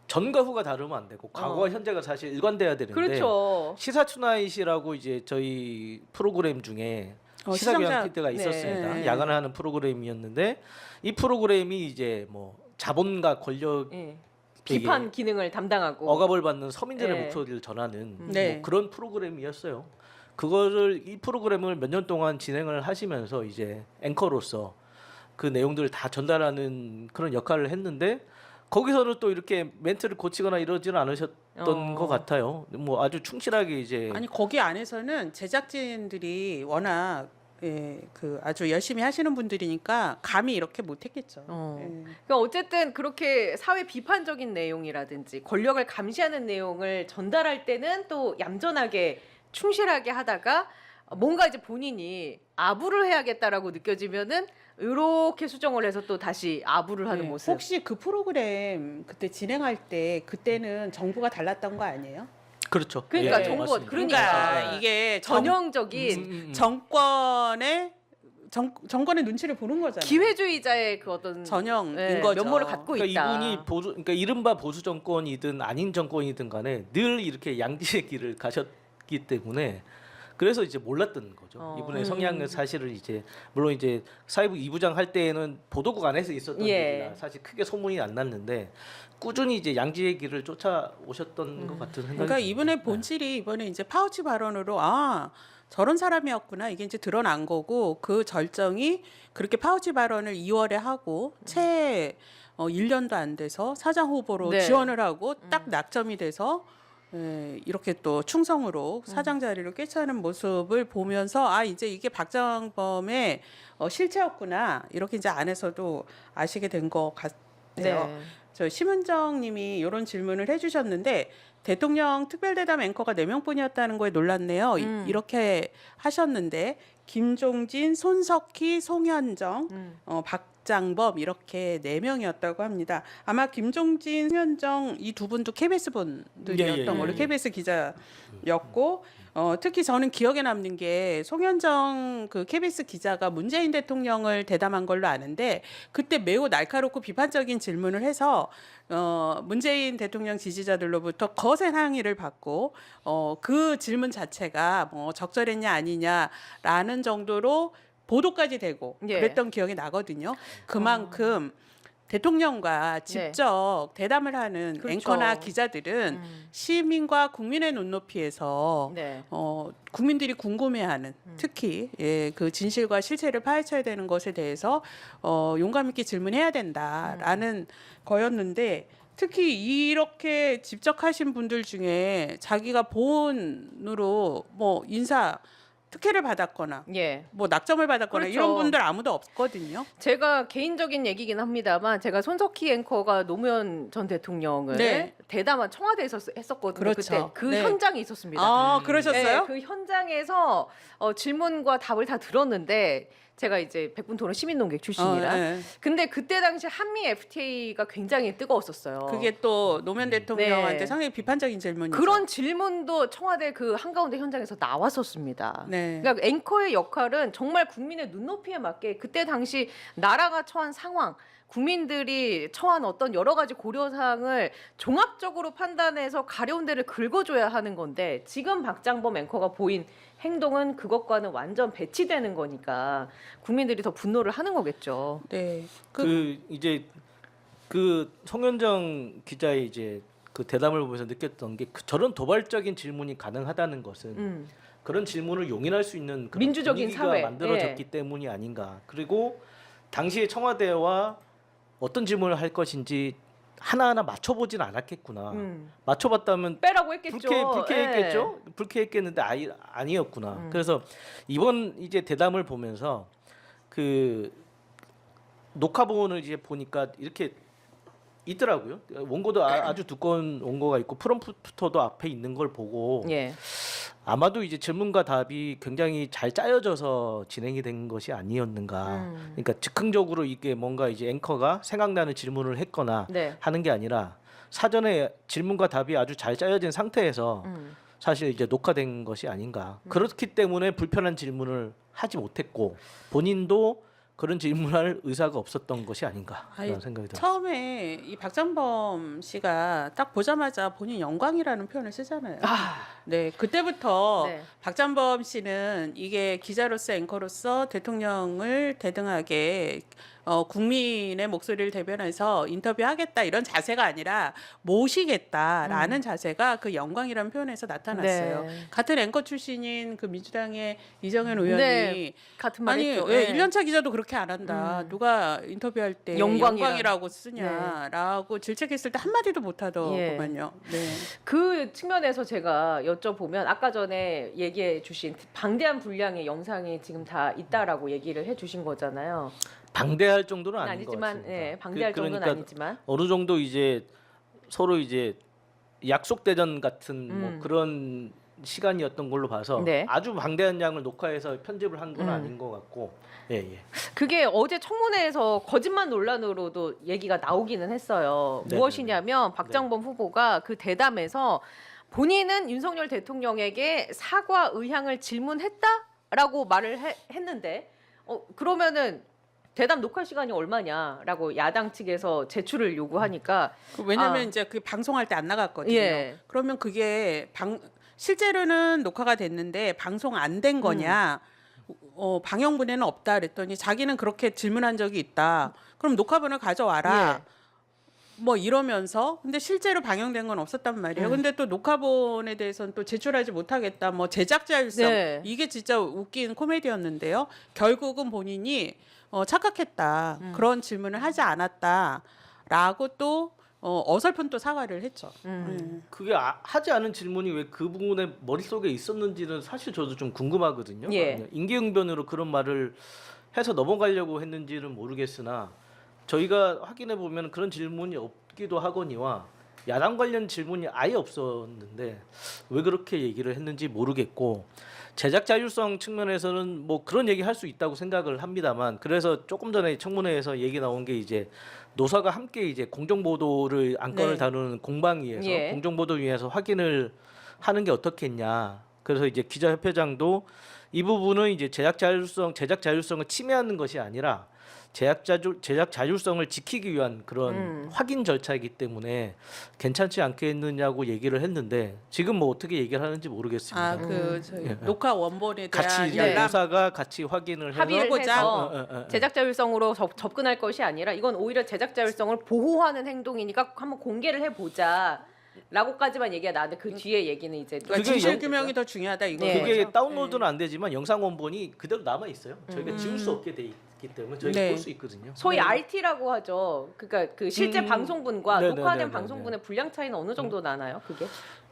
전과 후가 다르면 안 되고 과거와 현재가 사실 일관돼야 되는데 그렇죠. 시사투나잇이라고 이제 저희 프로그램 중에 시청자- 시사교양 PD가 있었습니다. 네. 야간을 하는 프로그램이었는데 이 프로그램이 이제 뭐 자본과 권력 예. 비판 기능을 담당하고. 억압을 받는 서민들의 네. 목소리를 전하는 네. 뭐 그런 프로그램이었어요. 이 프로그램을 몇 년 동안 진행을 하시면서 이제 앵커로서 그 내용들을 다 전달하는 그런 역할을 했는데 거기서는 또 이렇게 멘트를 고치거나 이러지는 않으셨던 것 같아요. 뭐 아주 충실하게 이제 아니 거기 안에서는 제작진들이 워낙 그 아주 열심히 하시는 분들이니까 감히 이렇게 못했겠죠. 예. 그러니까 어쨌든 그렇게 사회 비판적인 내용이라든지 권력을 감시하는 내용을 전달할 때는 또 얌전하게 충실하게 하다가 뭔가 이제 본인이 아부를 해야겠다라고 느껴지면은 이렇게 수정을 해서 또 다시 아부를 하는 네. 모습. 혹시 그 프로그램 그때 진행할 때 그때는 정부가 달랐던 거 아니에요? 그렇죠. 그러니까 예, 정부가 맞습니다. 그러니까 이게 전형적인 정권의 눈치를 보는 거잖아요. 기회주의자의 그 어떤 전형인 예, 거죠. 면모를 갖고 그러니까 있다. 이분이 그러니까 이른바 보수 정권이든 아닌 정권이든 간에 늘 이렇게 양지의 길을 가셨기 때문에 그래서 이제 몰랐던 거죠. 이분의 성향은 사실은 이제 물론 이제 사회부 2부장 할 때에는 보도국 안에서 있었던 예. 일이라 사실 크게 소문이 안 났는데 꾸준히 이제 양지의 길을 쫓아오셨던 것 같은 생각이 그러니까 듭니다. 이분의 본질이 이번에 이제 파우치 발언으로 저런 사람이었구나 이게 이제 드러난 거고 그 절정이 그렇게 파우치 발언을 2월에 하고 채 1년도 안 돼서 사장 후보로 네. 지원을 하고 딱 낙점이 돼서 이렇게 또 충성으로 사장 자리를 꿰차는 모습을 보면서 이제 이게 박장범의 실체였구나 이렇게 이제 안에서도 아시게 된 것 같아요. 네. 저 심은정님이 이런 질문을 해주셨는데 대통령 특별대담 앵커가 4명뿐이었다는 거에 놀랐네요. 이렇게 하셨는데 김종진, 손석희, 송현정, 박장범 이렇게 4명이었다고 합니다. 아마 김종진, 송현정 이 두 분도 KBS 분들이었던 걸로 KBS 기자였고 특히 저는 기억에 남는 게 송현정 그 KBS 기자가 문재인 대통령을 대담한 걸로 아는데 그때 매우 날카롭고 비판적인 질문을 해서 문재인 대통령 지지자들로부터 거센 항의를 받고 그 질문 자체가 뭐 적절했냐 아니냐라는 정도로 보도까지 되고 예. 그랬던 기억이 나거든요. 그만큼 대통령과 직접 대담을 하는 그렇죠. 앵커나 기자들은 시민과 국민의 눈높이에서 네. 국민들이 궁금해하는 특히 그 진실과 실체를 파헤쳐야 되는 것에 대해서 용감 있게 질문해야 된다라는 거였는데 특히 이렇게 집적하신 분들 중에 자기가 본으로 뭐 인사 특혜를 받았거나 예. 뭐 낙점을 받았거나 그렇죠. 이런 분들 아무도 없거든요. 제가 개인적인 얘기긴 합니다만 제가 손석희 앵커가 노무현 전 대통령을 네. 대담한 청와대에서 했었거든요. 그렇죠. 그때 그 네. 현장에 있었습니다. 아 그러셨어요? 네, 그 현장에서 질문과 답을 다 들었는데 제가 이제 백분토론 시민논객 출신이라. 네. 근데 그때 당시 한미 FTA가 굉장히 뜨거웠었어요. 그게 또 노무현 대통령한테 네. 상당히 비판적인 질문이죠. 그런 질문도 청와대 그 한가운데 현장에서 나왔었습니다. 네. 그러니까 앵커의 역할은 정말 국민의 눈높이에 맞게 그때 당시 나라가 처한 상황, 국민들이 처한 어떤 여러 가지 고려사항을 종합적으로 판단해서 가려운 데를 긁어줘야 하는 건데 지금 박장범 앵커가 보인 행동은 그것과는 완전 배치되는 거니까 국민들이 더 분노를 하는 거겠죠. 네. 이제 그 송현정 기자의 이제 그 대담을 보면서 느꼈던 게 저런 도발적인 질문이 가능하다는 것은 그런 질문을 용인할 수 있는 그런 민주적인 분위기가 사회. 만들어졌기 때문이 아닌가. 그리고 당시에 청와대와 어떤 질문을 할 것인지 하나하나 맞춰보진 않았겠구나. 맞춰봤다면 빼라고 했겠죠. 불쾌했겠죠. 불쾌했겠는데 아니었구나. 그래서 이번 이제 대담을 보면서 그 녹화본을 이제 보니까 이렇게 있더라고요. 원고도 아주 두꺼운 원고가 있고 프롬프터도 앞에 있는 걸 보고 예. 아마도 이제 질문과 답이 굉장히 잘 짜여져서 진행이 된 것이 아니었는가. 그러니까 즉흥적으로 이게 뭔가 이제 앵커가 생각나는 질문을 했거나 네. 하는 게 아니라 사전에 질문과 답이 아주 잘 짜여진 상태에서 사실 이제 녹화된 것이 아닌가. 그렇기 때문에 불편한 질문을 하지 못했고 본인도 그런 질문할 의사가 없었던 것이 아닌가 그런 생각이 들어요. 처음에 이 박장범 씨가 딱 보자마자 본인 영광이라는 표현을 쓰잖아요. 네, 그때부터 네. 박장범 씨는 이게 기자로서 앵커로서 대통령을 대등하게 국민의 목소리를 대변해서 인터뷰하겠다 이런 자세가 아니라 모시겠다라는 자세가 그 영광이라는 표현에서 나타났어요. 네. 같은 앵커 출신인 그 민주당의 이정현 의원이 네, 같은 말 아니 했죠. 왜 네. 1년차 기자도 그렇게 안 한다. 누가 인터뷰할 때 영광이라고 쓰냐라고 질책했을 때 한마디도 못하더구만요. 네. 그 측면에서 제가 여쭤보면 아까 전에 얘기해 주신 방대한 분량의 영상이 지금 다 있다라고 얘기를 해 주신 거잖아요. 방대할 정도는 아닌 것 아니지만 같습니다. 예, 방대할 정도는 그러니까 아니지만 어느 정도 이제 서로 이제 약속 대전 같은 뭐 그런 시간이었던 걸로 봐서 네. 아주 방대한 양을 녹화해서 편집을 한 건 아닌 것 같고 예. 그게 어제 청문회에서 거짓말 논란으로도 얘기가 나오기는 했어요. 네네네. 무엇이냐면 박장범 후보가 그 대담에서 본인은 윤석열 대통령에게 사과 의향을 질문했다라고 말을 했는데 그러면은 대담 녹화 시간이 얼마냐라고 야당 측에서 제출을 요구하니까 왜냐하면 이제 그 방송할 때 안 나갔거든요. 예. 그러면 그게 실제로는 녹화가 됐는데 방송 안 된 거냐? 방영분에는 없다 그랬더니 자기는 그렇게 질문한 적이 있다. 그럼 녹화본을 가져와라. 뭐 이러면서 근데 실제로 방영된 건 없었단 말이에요. 근데 또 녹화본에 대해서는 또 제출하지 못하겠다. 뭐 제작자율성 네. 이게 진짜 웃긴 코미디였는데요. 결국은 본인이 착각했다. 그런 질문을 하지 않았다라고 또 어설픈 또 사과를 했죠. 그게 하지 않은 질문이 왜 그분의 머릿속에 있었는지는 사실 저도 좀 궁금하거든요. 예. 임기응변으로 그런 말을 해서 넘어가려고 했는지는 모르겠으나 저희가 확인해 보면 그런 질문이 없기도 하거니와 야당 관련 질문이 아예 없었는데 왜 그렇게 얘기를 했는지 모르겠고 제작 자율성 측면에서는 뭐 그런 얘기 할 수 있다고 생각을 합니다만 그래서 조금 전에 청문회에서 얘기 나온 게 이제 노사가 함께 이제 공정보도를 안건을 네. 다루는 공방위에서 예. 공정보도위에서 확인을 하는 게 어떻겠냐. 그래서 이제 기자협회장도 이 부분은 이제 제작 자율성을 침해하는 것이 아니라 제작 자율성을 지키기 위한 그런 확인 절차이기 때문에 괜찮지 않겠느냐고 얘기를 했는데 지금 뭐 어떻게 얘기를 하는지 모르겠습니다. 아, 그 저희 예. 녹화 원본에 대한 같이 이제 연락 노사가 같이 확인을 해서 합의를 해보자. 해서 제작 자율성으로 접근할 것이 아니라 이건 오히려 제작 자율성을 보호하는 행동이니까 한번 공개를 해보자. 라고까지만 얘기가 나는데 그 뒤에 얘기는 이제 그러니까 그게 진실 영- 규명이 더 중요하다 이거. 네. 그게 다운로드는 안 되지만 영상 원본이 그대로 남아 있어요. 저희가 지울 수 없게 돼 있기 때문에 저희가 네. 볼 수 있거든요. 소위 네. RT라고 하죠. 그러니까 그 실제 방송분과 네네네네네. 녹화된 방송분의 분량 차이는 어느 정도 나나요? 그게?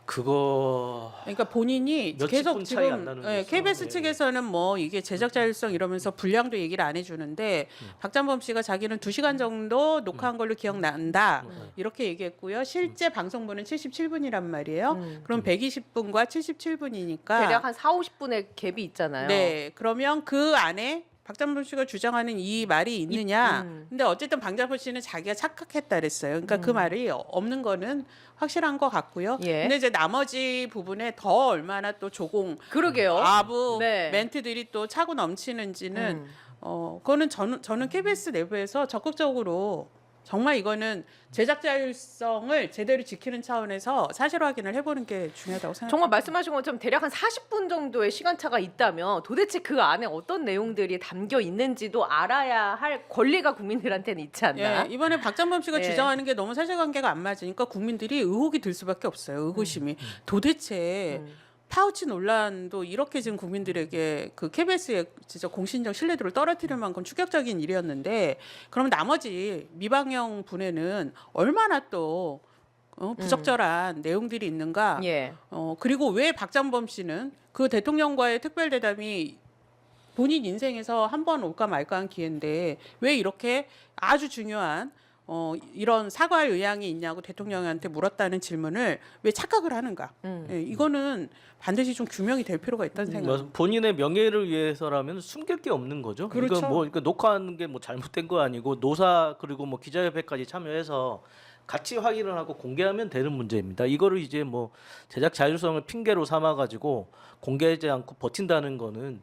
그거 그러니까 본인이 몇십 계속 분 차이 안 지금 나는 예, 거죠. KBS 예, 측에서는 뭐 이게 제작 자율성 이러면서 분량도 얘기를 안 해주는데 박장범 씨가 자기는 2시간 정도 녹화한 걸로 기억난다 이렇게 얘기했고요. 실제 방송분은 77분이란 말이에요. 그럼 120분과 77분이니까 대략 한 4, 50분의 갭이 있잖아요. 네, 그러면 그 안에 박장범 씨가 주장하는 이 말이 있느냐? 근데 어쨌든 박장범 씨는 자기가 착각했다 그랬어요. 그러니까 그 말이 없는 거는 확실한 것 같고요. 예. 근데 이제 나머지 부분에 더 얼마나 또 조공 그러게요. 아부 네. 멘트들이 또 차고 넘치는지는 그거는 저는 KBS 내부에서 적극적으로 정말 이거는 제작 자율성을 제대로 지키는 차원에서 사실 확인을 해보는 게 중요하다고 생각합니다. 정말 말씀하신 것처럼 대략 한 40분 정도의 시간차가 있다면 도대체 그 안에 어떤 내용들이 담겨 있는지도 알아야 할 권리가 국민들한테는 있지 않나? 예, 이번에 박장범 씨가 예. 주장하는 게 너무 사실관계가 안 맞으니까 국민들이 의혹이 들 수밖에 없어요. 의구심이. 도대체 파우치 논란도 이렇게 지금 국민들에게 그 KBS의 진짜 공신력 신뢰도를 떨어뜨릴 만큼 충격적인 일이었는데 그럼 나머지 미방영 분에는 얼마나 또 부적절한 내용들이 있는가? 예. 그리고 왜 박장범 씨는 그 대통령과의 특별 대담이 본인 인생에서 한 번 올까 말까 한 기회인데 왜 이렇게 아주 중요한 이런 사과할 의향이 있냐고 대통령한테 물었다는 질문을 왜 착각을 하는가? 예, 이거는 반드시 좀 규명이 될 필요가 있다는 생각. 뭐 본인의 명예를 위해서라면 숨길 게 없는 거죠. 그렇죠. 이건 뭐 그러니까 녹화하는 게 뭐 잘못된 거 아니고 노사 그리고 뭐 기자협회까지 참여해서 같이 확인을 하고 공개하면 되는 문제입니다. 이거를 이제 뭐 제작 자율성을 핑계로 삼아 가지고 공개하지 않고 버틴다는 거는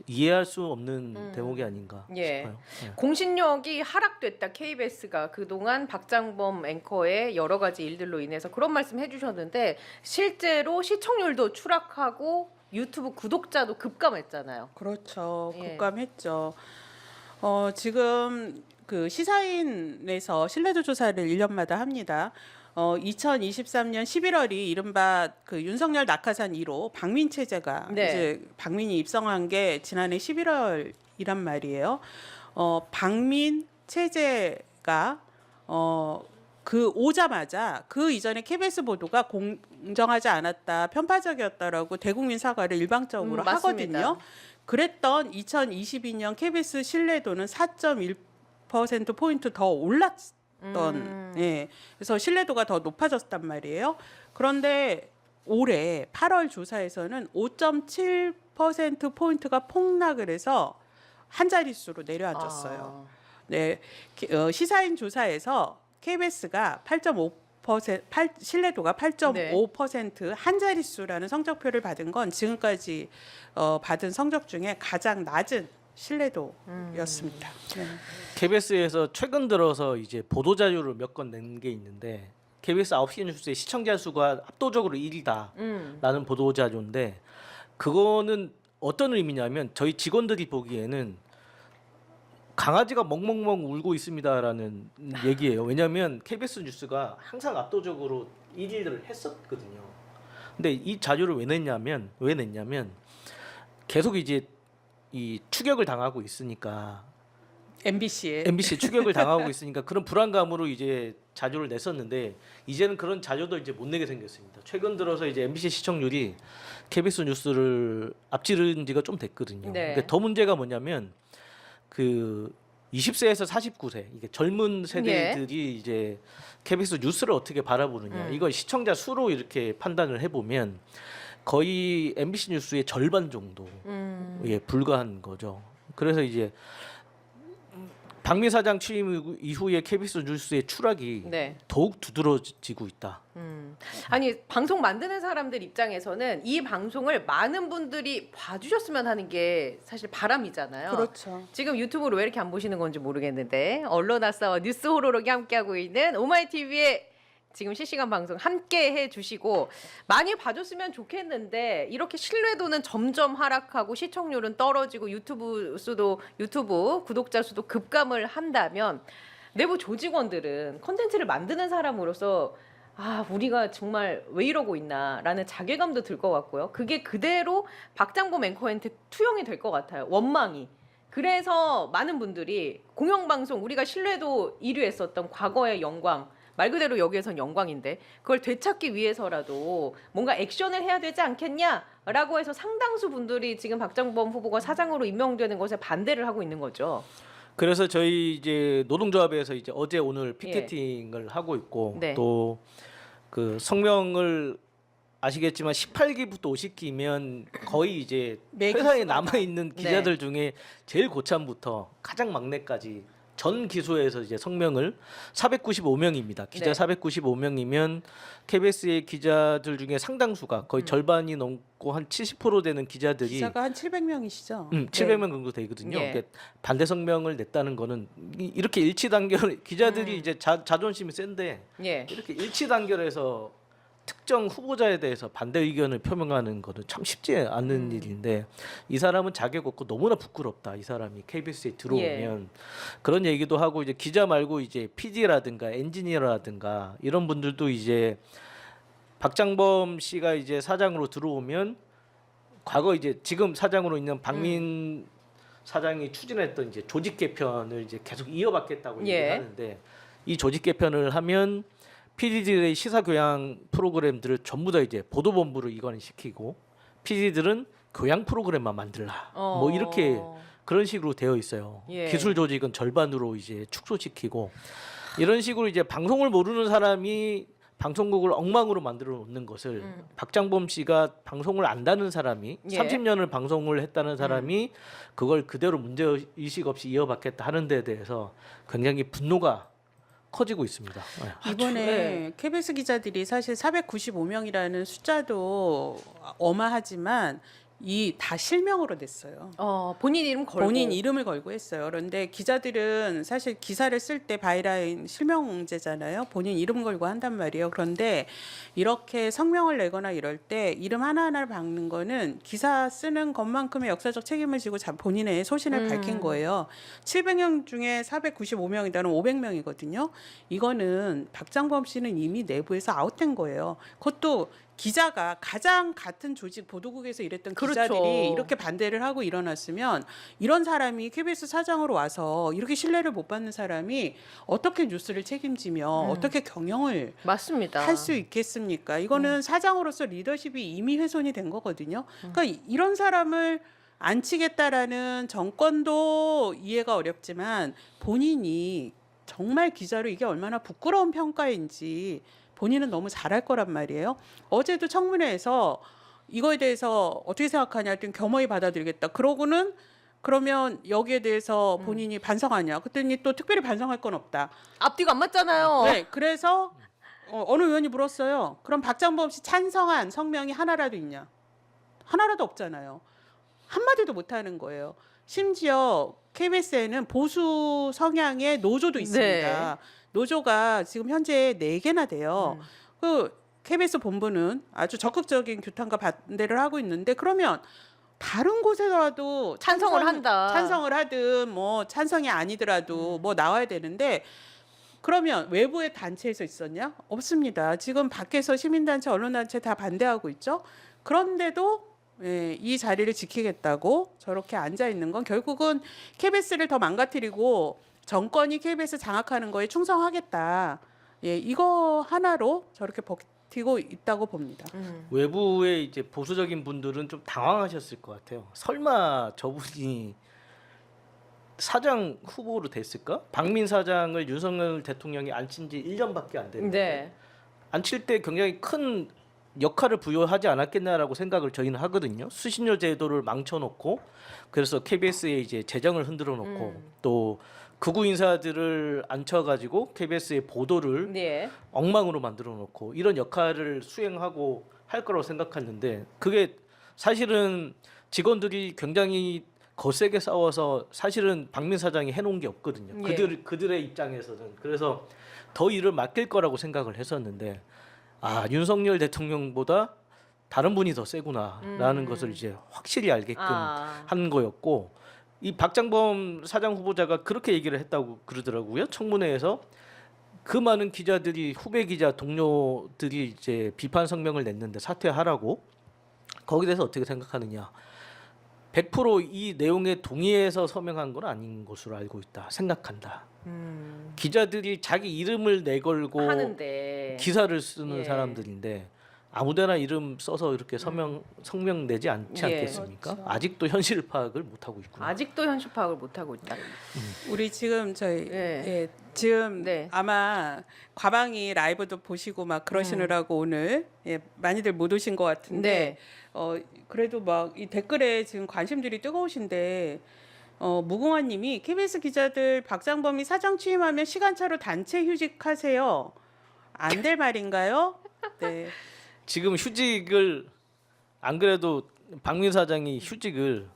이해할 수 없는 대목이 아닌가 예. 싶어요. 예. 공신력이 하락됐다. KBS가 그동안 박장범 앵커의 여러 가지 일들로 인해서 그런 말씀 해주셨는데 실제로 시청률도 추락하고 유튜브 구독자도 급감했잖아요. 그렇죠. 예. 급감했죠. 지금 그 시사인에서 신뢰도 조사를 1년마다 합니다. 2023년 11월이 이른바 그 윤석열 낙하산 1호 박민 체제가 네. 이제 박민이 입성한 게 지난해 11월이란 말이에요. 박민 체제가 그 오자마자 그 이전에 KBS 보도가 공정하지 않았다, 편파적이었다라고 대국민 사과를 일방적으로 맞습니다. 하거든요. 그랬던 2022년 KBS 신뢰도는 4.1% 포인트 더 올랐던, 예, 그래서 신뢰도가 더 높아졌단 말이에요. 그런데 올해 8월 조사에서는 5.7% 포인트가 폭락을 해서 한 자릿수로 내려앉았어요. 네, 시사인 조사에서 KBS가 8.5% 신뢰도가 8.5% 한 자릿수라는 성적표를 받은 건 지금까지 받은 성적 중에 가장 낮은 신뢰도였습니다. 네. KBS에서 최근 들어서 이제 보도 자료를 몇 건 낸 게 있는데 KBS 9시 뉴스의 시청자 수가 압도적으로 1위다라는 보도 자료인데 그거는 어떤 의미냐면 저희 직원들이 보기에는 강아지가 멍멍멍 울고 있습니다라는 얘기예요. 왜냐하면 KBS 뉴스가 항상 압도적으로 1위를 했었거든요. 근데 이 자료를 왜 냈냐면 계속 이제 이 추격을 당하고 있으니까 MBC에 MBC 추격을 당하고 있으니까 그런 불안감으로 이제 자료를 냈었는데 이제는 그런 자료도 이제 못 내게 생겼습니다. 최근 들어서 이제 MBC 시청률이 KBS 뉴스를 앞지른 지가 좀 됐거든요. 네. 근데 더 문제가 뭐냐면 그 20세에서 49세 이게 젊은 세대들이 이제 KBS 뉴스를 어떻게 바라보느냐 이걸 시청자 수로 이렇게 판단을 해보면 거의 MBC 뉴스의 절반 정도에 불과한 거죠. 그래서 이제 박미 사장 취임 이후에 KBS 뉴스의 추락이 네. 더욱 두드러지고 있다. 아니 방송 만드는 사람들 입장에서는 이 방송을 많은 분들이 봐주셨으면 하는 게 사실 바람이잖아요. 그렇죠. 지금 유튜브로 왜 이렇게 안 보시는 건지 모르겠는데 언론아싸와 뉴스 호로록이 함께하고 있는 오마이TV의 지금 실시간 방송 함께 해주시고 많이 봐줬으면 좋겠는데 이렇게 신뢰도는 점점 하락하고 시청률은 떨어지고 유튜브 구독자 수도 급감을 한다면 내부 조직원들은 콘텐츠를 만드는 사람으로서 아 우리가 정말 왜 이러고 있나라는 자괴감도 들 것 같고요. 그게 그대로 박장범 앵커한테 투영이 될 것 같아요. 원망이. 그래서 많은 분들이 공영방송 우리가 신뢰도 1위 했었던 과거의 영광 말 그대로 여기에선 영광인데 그걸 되찾기 위해서라도 뭔가 액션을 해야 되지 않겠냐라고 해서 상당수 분들이 지금 박장범 후보가 사장으로 임명되는 것에 반대를 하고 있는 거죠. 그래서 저희 이제 노동조합에서 이제 어제 오늘 피켓팅을 하고 있고 네. 또 그 성명을 아시겠지만 18기부터 50기면 거의 이제 회사에 남아 있는 기자들 중에 제일 고참부터 가장 막내까지 전 기소에서 이제 성명을 495명입니다. 기자 네. 495명이면 KBS의 기자들 중에 상당수가 거의 절반이 넘고 한 70% 되는 기자들이 기자가 한 700명이시죠. 700명 정도 되거든요. 예. 그러니까 반대 성명을 냈다는 거는 이렇게 일치 단결 기자들이 이제 자존심이 센데 예. 이렇게 일치 단결해서 특정 후보자에 대해서 반대 의견을 표명하는 것은 참 쉽지 않은 일인데 이 사람은 자격 없고 너무나 부끄럽다. 이 사람이 KBS에 들어오면 그런 얘기도 하고 이제 기자 말고 이제 PD라든가 엔지니어라든가 이런 분들도 이제 박장범 씨가 이제 사장으로 들어오면 과거 이제 지금 사장으로 있는 박민 사장이 추진했던 이제 조직 개편을 이제 계속 이어받겠다고 얘기하는데 이 조직 개편을 하면 PD들의 시사 교양 프로그램들을 전부 다 이제 보도본부로 이관시키고 PD들은 교양 프로그램만 만들라. 뭐 이렇게 그런 식으로 되어 있어요. 예. 기술 조직은 절반으로 이제 축소시키고 이런 식으로 이제 방송을 모르는 사람이 방송국을 엉망으로 만들어 놓는 것을 박장범 씨가 방송을 안다는 사람이 30년을 방송을 했다는 사람이 그걸 그대로 문제 의식 없이 이어받겠다 하는 데에 대해서 굉장히 분노가 커지고 있습니다. 이번에 KBS 기자들이 사실 495명이라는 숫자도 어마하지만 이 다 실명으로 냈어요. 본인 이름 걸고 본인 이름을 걸고 했어요. 그런데 기자들은 사실 기사를 쓸 때 바이라인 실명제잖아요. 본인 이름 걸고 한단 말이에요. 그런데 이렇게 성명을 내거나 이럴 때 이름 하나하나를 박는 거는 기사 쓰는 것만큼의 역사적 책임을 지고 본인의 소신을 밝힌 거예요. 700명 중에 495명이다는 500명이거든요. 이거는 박장범 씨는 이미 내부에서 아웃된 거예요. 그것도 기자가 가장 같은 조직 보도국에서 일했던 기자들이 이렇게 반대를 하고 일어났으면 이런 사람이 KBS 사장으로 와서 이렇게 신뢰를 못 받는 사람이 어떻게 뉴스를 책임지며 어떻게 경영을 맞습니다. 할 수 있겠습니까? 이거는 사장으로서 리더십이 이미 훼손이 된 거거든요. 그러니까 이런 사람을 안 치겠다라는 정권도 이해가 어렵지만 본인이 정말 기자로 이게 얼마나 부끄러운 평가인지 본인은 너무 잘할 거란 말이에요. 어제도 청문회에서 이거에 대해서 어떻게 생각하냐 했더니 겸허히 받아들이겠다. 그러고는 그러면 여기에 대해서 본인이 반성하냐. 그랬더니 또 특별히 반성할 건 없다. 앞뒤가 안 맞잖아요. 네, 그래서 어느 의원이 물었어요. 그럼 박장범 씨 찬성한 성명이 하나라도 있냐? 하나라도 없잖아요. 한마디도 못하는 거예요. 심지어 KBS에는 보수 성향의 노조도 있습니다. 노조가 지금 현재 4개나 돼요. 그 KBS 본부는 아주 적극적인 규탄과 반대를 하고 있는데 그러면 다른 곳에서라도 찬성을 한다. 찬성을 하든 뭐 찬성이 아니더라도 뭐 나와야 되는데 그러면 외부의 단체에서 있었냐? 없습니다. 지금 밖에서 시민단체, 언론단체 다 반대하고 있죠. 그런데도 이 자리를 지키겠다고 저렇게 앉아 있는 건 결국은 KBS를 더 망가뜨리고 정권이 KBS 장악하는 거에 충성하겠다. 이거 하나로 저렇게 버티고 있다고 봅니다. 외부의 이제 보수적인 분들은 좀 당황하셨을 것 같아요. 설마 저분이 사장 후보로 됐을까? 박민 사장을 윤석열 대통령이 앉힌 지 1년밖에 안 됐는데 네. 앉힐 때 굉장히 큰 역할을 부여하지 않았겠냐라고 생각을 저희는 하거든요. 수신료 제도를 망쳐놓고 그래서 KBS에 이제 재정을 흔들어 놓고 또 극우 인사들을 앉혀가지고 KBS의 보도를 네. 엉망으로 만들어 놓고 이런 역할을 수행하고 할 거라고 생각했는데 그게 사실은 직원들이 굉장히 거세게 싸워서 사실은 박민 사장이 해놓은 게 없거든요. 예. 그들의 입장에서는 그래서 더 일을 맡길 거라고 생각을 했었는데 아 윤석열 대통령보다 다른 분이 더 세구나라는 것을 이제 확실히 알게끔 한 거였고 이 박장범 사장 후보자가 그렇게 얘기를 했다고 그러더라고요. 청문회에서 그 많은 기자들이 후배 기자 동료들이 이제 비판 성명을 냈는데 사퇴하라고 거기에 대해서 어떻게 생각하느냐? 100%이 내용에 동의해서 서명한 건 아닌 것으로 알고 있다. 생각한다. 기자들이 자기 이름을 내걸고 하는데 기사를 쓰는 예. 사람들인데 아무데나 이름 써서 이렇게 성명 내지 않지 예. 않겠습니까? 그렇죠. 아직도 현실 파악을 못 하고 있구나. 아직도 현실 파악을 못 하고 있다. 우리 지금 저희 네. 예, 지금 네. 아마 과방위 라이브도 보시고 막 그러시느라고 오늘 예, 많이들 못 오신 것 같은데 그래도 막 이 댓글에 지금 관심들이 뜨거우신데 무궁화님이 KBS 기자들 박장범이 사장 취임하면 시간차로 단체 휴직하세요. 안 될 말인가요? 네. 지금 휴직을 안 그래도 박민 사장이 휴직을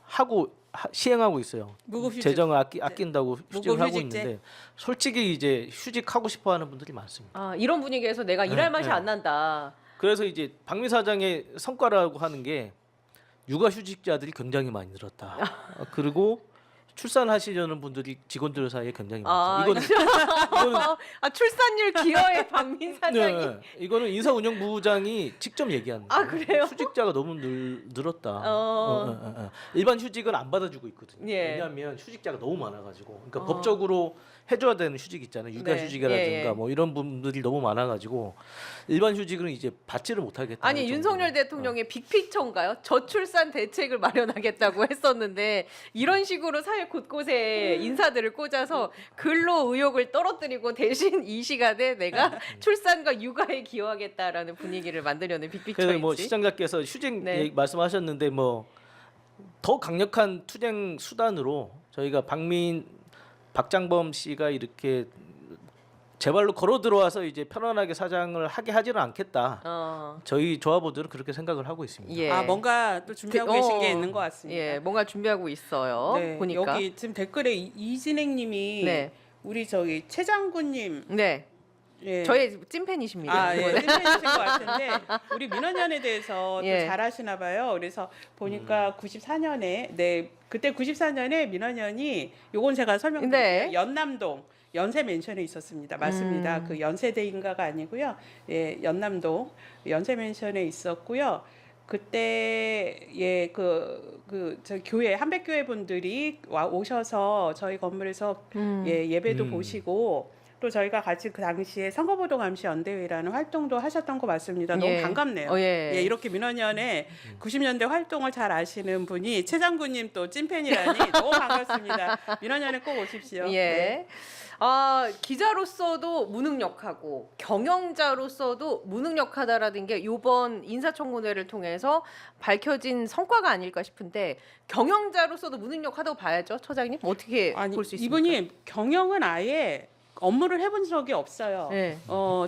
하고 시행하고 있어요. 무급휴직. 재정을 아낀다고 휴직을 하고 무급휴직제. 있는데 솔직히 이제 휴직하고 싶어하는 분들이 많습니다. 아, 이런 분위기에서 내가 일할 맛이 네. 안 난다. 그래서 이제 박민 사장의 성과라고 하는 게 육아휴직자들이 굉장히 많이 늘었다. 그리고 출산하시려는 분들이 직원들 사이에 굉장히 아, 많다. 이거는 아, 출산율 기여의 박민 사장이. 네, 이거는 인사운영부장이 직접 얘기하는 거예요. 아, 그래요? 휴직자가 너무 늘었다. 어. 일반 휴직은 안 받아주고 있거든요. 예. 왜냐하면 휴직자가 너무 많아가지고, 그러니까 어. 법적으로 해줘야 되는 휴직 있잖아요. 육아휴직이라든가 예, 예. 뭐 이런 분들이 너무 많아가지고 일반 휴직은 이제 받지를 못하겠다. 아니 윤석열 어. 대통령의 빅픽처인가요? 저출산 대책을 마련하겠다고 했었는데 이런 식으로 사회 곳곳에 인사들을 꽂아서 근로 의욕을 떨어뜨리고 대신 이 시간에 내가 출산과 육아에 기여하겠다라는 분위기를 만들려는 그래서 빅픽처인지. 뭐 시장님께서 휴직 네. 얘기 말씀하셨는데 뭐 더 강력한 투쟁 수단으로 저희가 박장범 씨가 이렇게 제 발로 걸어 들어와서 이제 편안하게 사장을 하게 하지는 않겠다. 저희 조합원들은 그렇게 생각을 하고 있습니다. 예. 아 뭔가 또 준비하고 계신 게 있는 것 같습니다. 예, 뭔가 준비하고 있어요. 네, 보니까. 여기 지금 댓글에 이진행님이 네. 우리 저기 최 장군님 네. 예. 저의 찐팬이십니다. 아, 예. 찐팬이신 것 같은데 우리 민원연에 대해서 예. 또 잘하시나 봐요. 그래서 보니까 94년에 네 그때 94년에 민원연이 요건 제가 설명드릴게요. 네. 연남동 연세 맨션에 있었습니다. 맞습니다. 그 연세대인가가 아니고요. 예, 연남동 연세 맨션에 있었고요. 그때 저 교회 한백교회 분들이 오셔서 저희 건물에서 예배도 보시고 또 저희가 같이 그 당시에 선거보도 감시 연대회라는 활동도 하셨던 것 같습니다. 너무 예. 반갑네요. 예. 이렇게 민원연의 90년대 활동을 잘 아시는 분이 최 장군님 또 찐팬이라니 너무 반갑습니다. 민원연에 꼭 오십시오. 예. 네. 아, 기자로서도 무능력하고 경영자로서도 무능력하다라는 게 이번 인사청문회를 통해서 밝혀진 성과가 아닐까 싶은데 경영자로서도 무능력하다고 봐야죠, 처장님. 어떻게 아니 볼 수 있습니까? 이분이 경영은 아예 업무를 해본 적이 없어요. 네.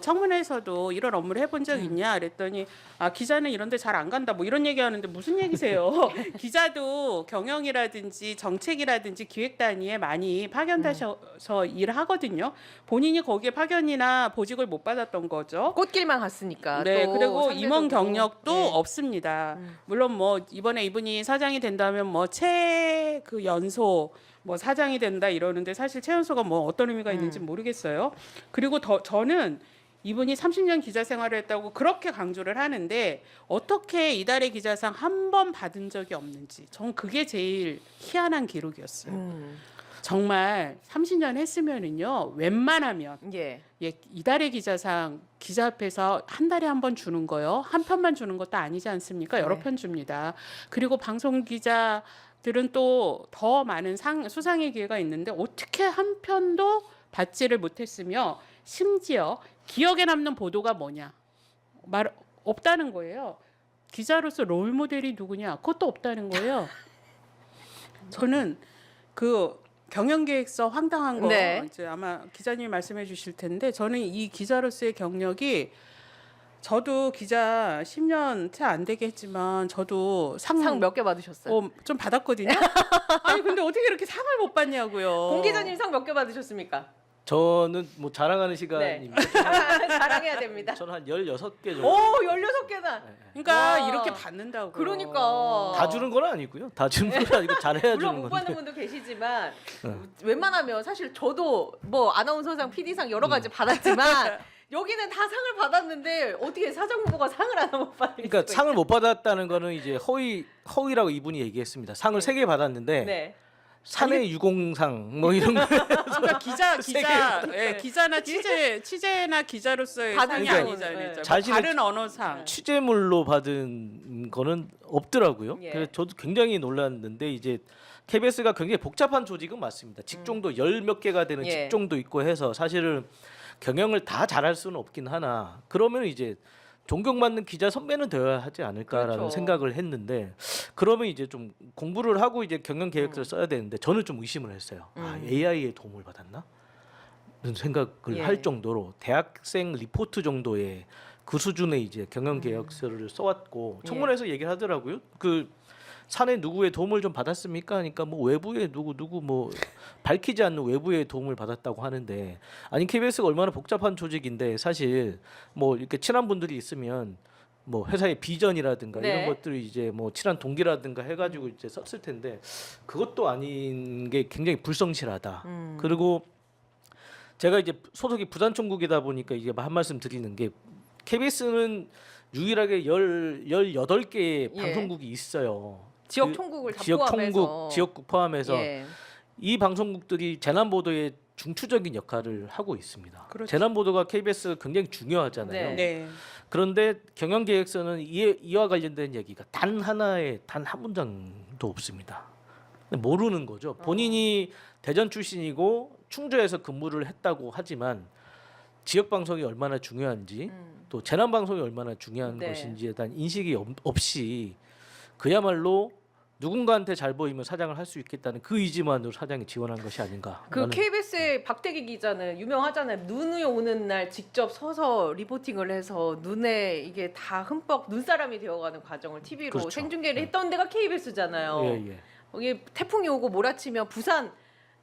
청문회에서도 이런 업무를 해본 적 있냐 그랬더니 아 기자는 이런데 잘 안 간다 뭐 이런 얘기하는데 무슨 얘기세요? 기자도 경영이라든지 정책이라든지 기획 단위에 많이 파견되셔서 일하거든요. 본인이 거기에 파견이나 보직을 못 받았던 거죠. 꽃길만 갔으니까. 네, 또 그리고 상대적으로. 임원 경력도 네. 없습니다. 물론 뭐 이번에 이분이 사장이 된다면 뭐 그 연소 뭐 사장이 된다 이러는데 사실 최연소가 뭐 어떤 의미가 있는지 모르겠어요. 그리고 저는 이분이 30년 기자 생활을 했다고 그렇게 강조를 하는데 어떻게 이달의 기자상 한 번 받은 적이 없는지 전 그게 제일 희한한 기록이었어요. 정말 30년 했으면은요 웬만하면 예. 이달의 기자상 기자 앞에서 한 달에 한 번 주는 거요. 한 편만 주는 것도 아니지 않습니까? 여러 네. 편 줍니다. 그리고 방송 기자 들은 또 더 많은 수상의 기회가 있는데 어떻게 한 편도 받지를 못했으며 심지어 기억에 남는 보도가 뭐냐 말 없다는 거예요. 기자로서 롤 모델이 누구냐 그것도 없다는 거예요. 저는 그 경영계획서 황당한 거 네. 이제 아마 기자님이 말씀해 주실 텐데 저는 이 기자로서의 경력이 저도 기자 10년 채 안 되게 했지만 저도 상 몇 개 받으셨어요? 좀 받았거든요. 아니 근데 어떻게 이렇게 상을 못 받냐고요. 공 기자님 상 몇 개 받으셨습니까? 저는 뭐 자랑하는 시간입니다. 자랑해야 됩니다. 저는 한 16개 정도. 오, 16개나. 그러니까 와. 이렇게 받는다고. 그러니까. 다 주는 건 아니고요. 다 주는 건 아니고 잘해야 물론 주는 못 건데. 받는 분도 계시지만 네. 웬만하면 사실 저도 뭐 아나운서상, PD상 여러 가지 받았지만 여기는 다 상을 받았는데 어떻게 사장 후보가 상을 하나 못 받을 그러니까 수가 상을 못 받았다는 거는 이제 허위라고 이분이 얘기했습니다. 상을 3개 받았는데 네. 사내 유공상 뭐 이런 거 그러니까 세 기자나 취재나 기자로서의 받은 상이 상은, 아니잖아요. 네. 자신의 다른 언어상. 취재물로 받은 거는 없더라고요. 예. 그래서 저도 굉장히 놀랐는데 이제 KBS가 굉장히 복잡한 조직은 맞습니다. 직종도 열 몇 개가 되는 예. 직종도 있고 해서 사실은 경영을 다 잘할 수는 없긴 하나 그러면 이제 존경받는 기자 선배는 되어야 하지 않을까라는 그렇죠. 생각을 했는데 그러면 이제 좀 공부를 하고 이제 경영 계획서를 써야 되는데 저는 좀 의심을 했어요. 아, AI의 도움을 받았나? 는 생각을 예. 할 정도로 대학생 리포트 정도의 그 수준의 이제 경영 계획서를 써왔고 청문회에서 얘기를 하더라고요. 그 사내 누구의 도움을 좀 받았습니까? 하니까 뭐 외부의 누구 뭐 밝히지 않는 외부의 도움을 받았다고 하는데 아니 KBS가 얼마나 복잡한 조직인데 사실 뭐 이렇게 친한 분들이 있으면 뭐 회사의 비전이라든가 네. 이런 것들이 이제 뭐 친한 동기라든가 해가지고 이제 썼을 텐데 그것도 아닌 게 굉장히 불성실하다. 그리고 제가 이제 소속이 부산총국이다 보니까 이게 한 말씀 드리는 게 KBS는 유일하게 18개의 예. 방송국이 있어요. 지역 그 총국을 다 지역 포함해서 총국, 지역국 포함해서 예. 이 방송국들이 재난 보도에 중추적인 역할을 하고 있습니다. 그렇죠. 재난 보도가 KBS 굉장히 중요하잖아요. 네. 네. 그런데 경영 계획서는 이와 관련된 얘기가 단 한 문장도 없습니다. 모르는 거죠. 본인이 대전 출신이고 충주에서 근무를 했다고 하지만 지역 방송이 얼마나 중요한지 또 재난 방송이 얼마나 중요한 네. 것인지에 대한 인식이 없이 그야말로 누군가한테 잘 보이면 사장을 할 수 있겠다는 그 의지만으로 사장이 지원한 것이 아닌가. 그 나는 KBS의 박대기 기자는 유명하잖아요. 눈이 오는 날 직접 서서 리포팅을 해서 눈에 이게 다 흠뻑 눈사람이 되어가는 과정을 TV로 그렇죠. 생중계를 했던 데가 KBS잖아요. 예. 여기 태풍이 오고 몰아치면 부산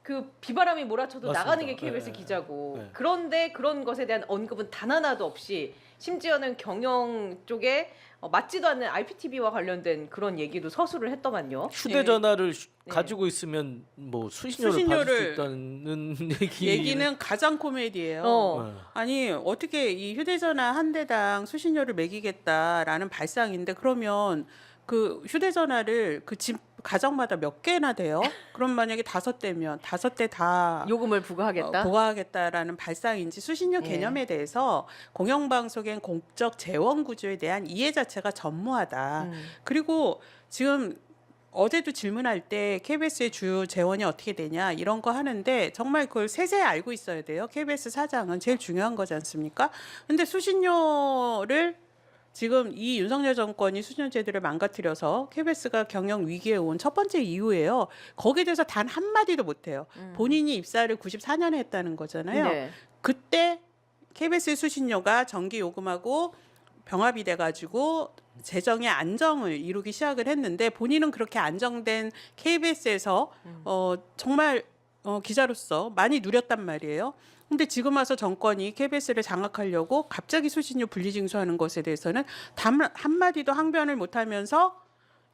그 비바람이 몰아쳐도 맞습니다. 나가는 게 KBS 예, 기자고 예. 그런데 그런 것에 대한 언급은 단 하나도 없이 심지어는 경영 쪽에 맞지도 않는 IPTV와 관련된 그런 얘기도 서술을 했더만요. 휴대전화를 네. 가지고 있으면 뭐 수신료를 받을 수 수신료를 있다는 얘기는 가장 코미디예요. 어. 아니 어떻게 이 휴대전화 한 대당 수신료를 매기겠다라는 발상인데 그러면 그 휴대전화를 그 집 가정마다 몇 개나 돼요? 그럼 만약에 5대면 5대 다 요금을 부과하겠다. 부과하겠다라는 발상인지 수신료 예. 개념에 대해서 공영방송의 공적 재원 구조에 대한 이해 자체가 전무하다. 그리고 지금 어제도 질문할 때 KBS의 주요 재원이 어떻게 되냐 이런 거 하는데 정말 그걸 세세히 알고 있어야 돼요. KBS 사장은 제일 중요한 거지 않습니까? 근데 수신료를 지금 이 윤석열 정권이 수신료 제도를 망가뜨려서 KBS가 경영 위기에 온 첫 번째 이유예요. 거기에 대해서 단 한마디도 못해요. 본인이 입사를 94년에 했다는 거잖아요. 네. 그때 KBS 수신료가 정기 요금하고 병합이 돼가지고 재정의 안정을 이루기 시작을 했는데 본인은 그렇게 안정된 KBS에서 정말 기자로서 많이 누렸단 말이에요. 근데 지금 와서 정권이 KBS를 장악하려고 갑자기 수신료 분리징수하는 것에 대해서는 단 한마디도 항변을 못하면서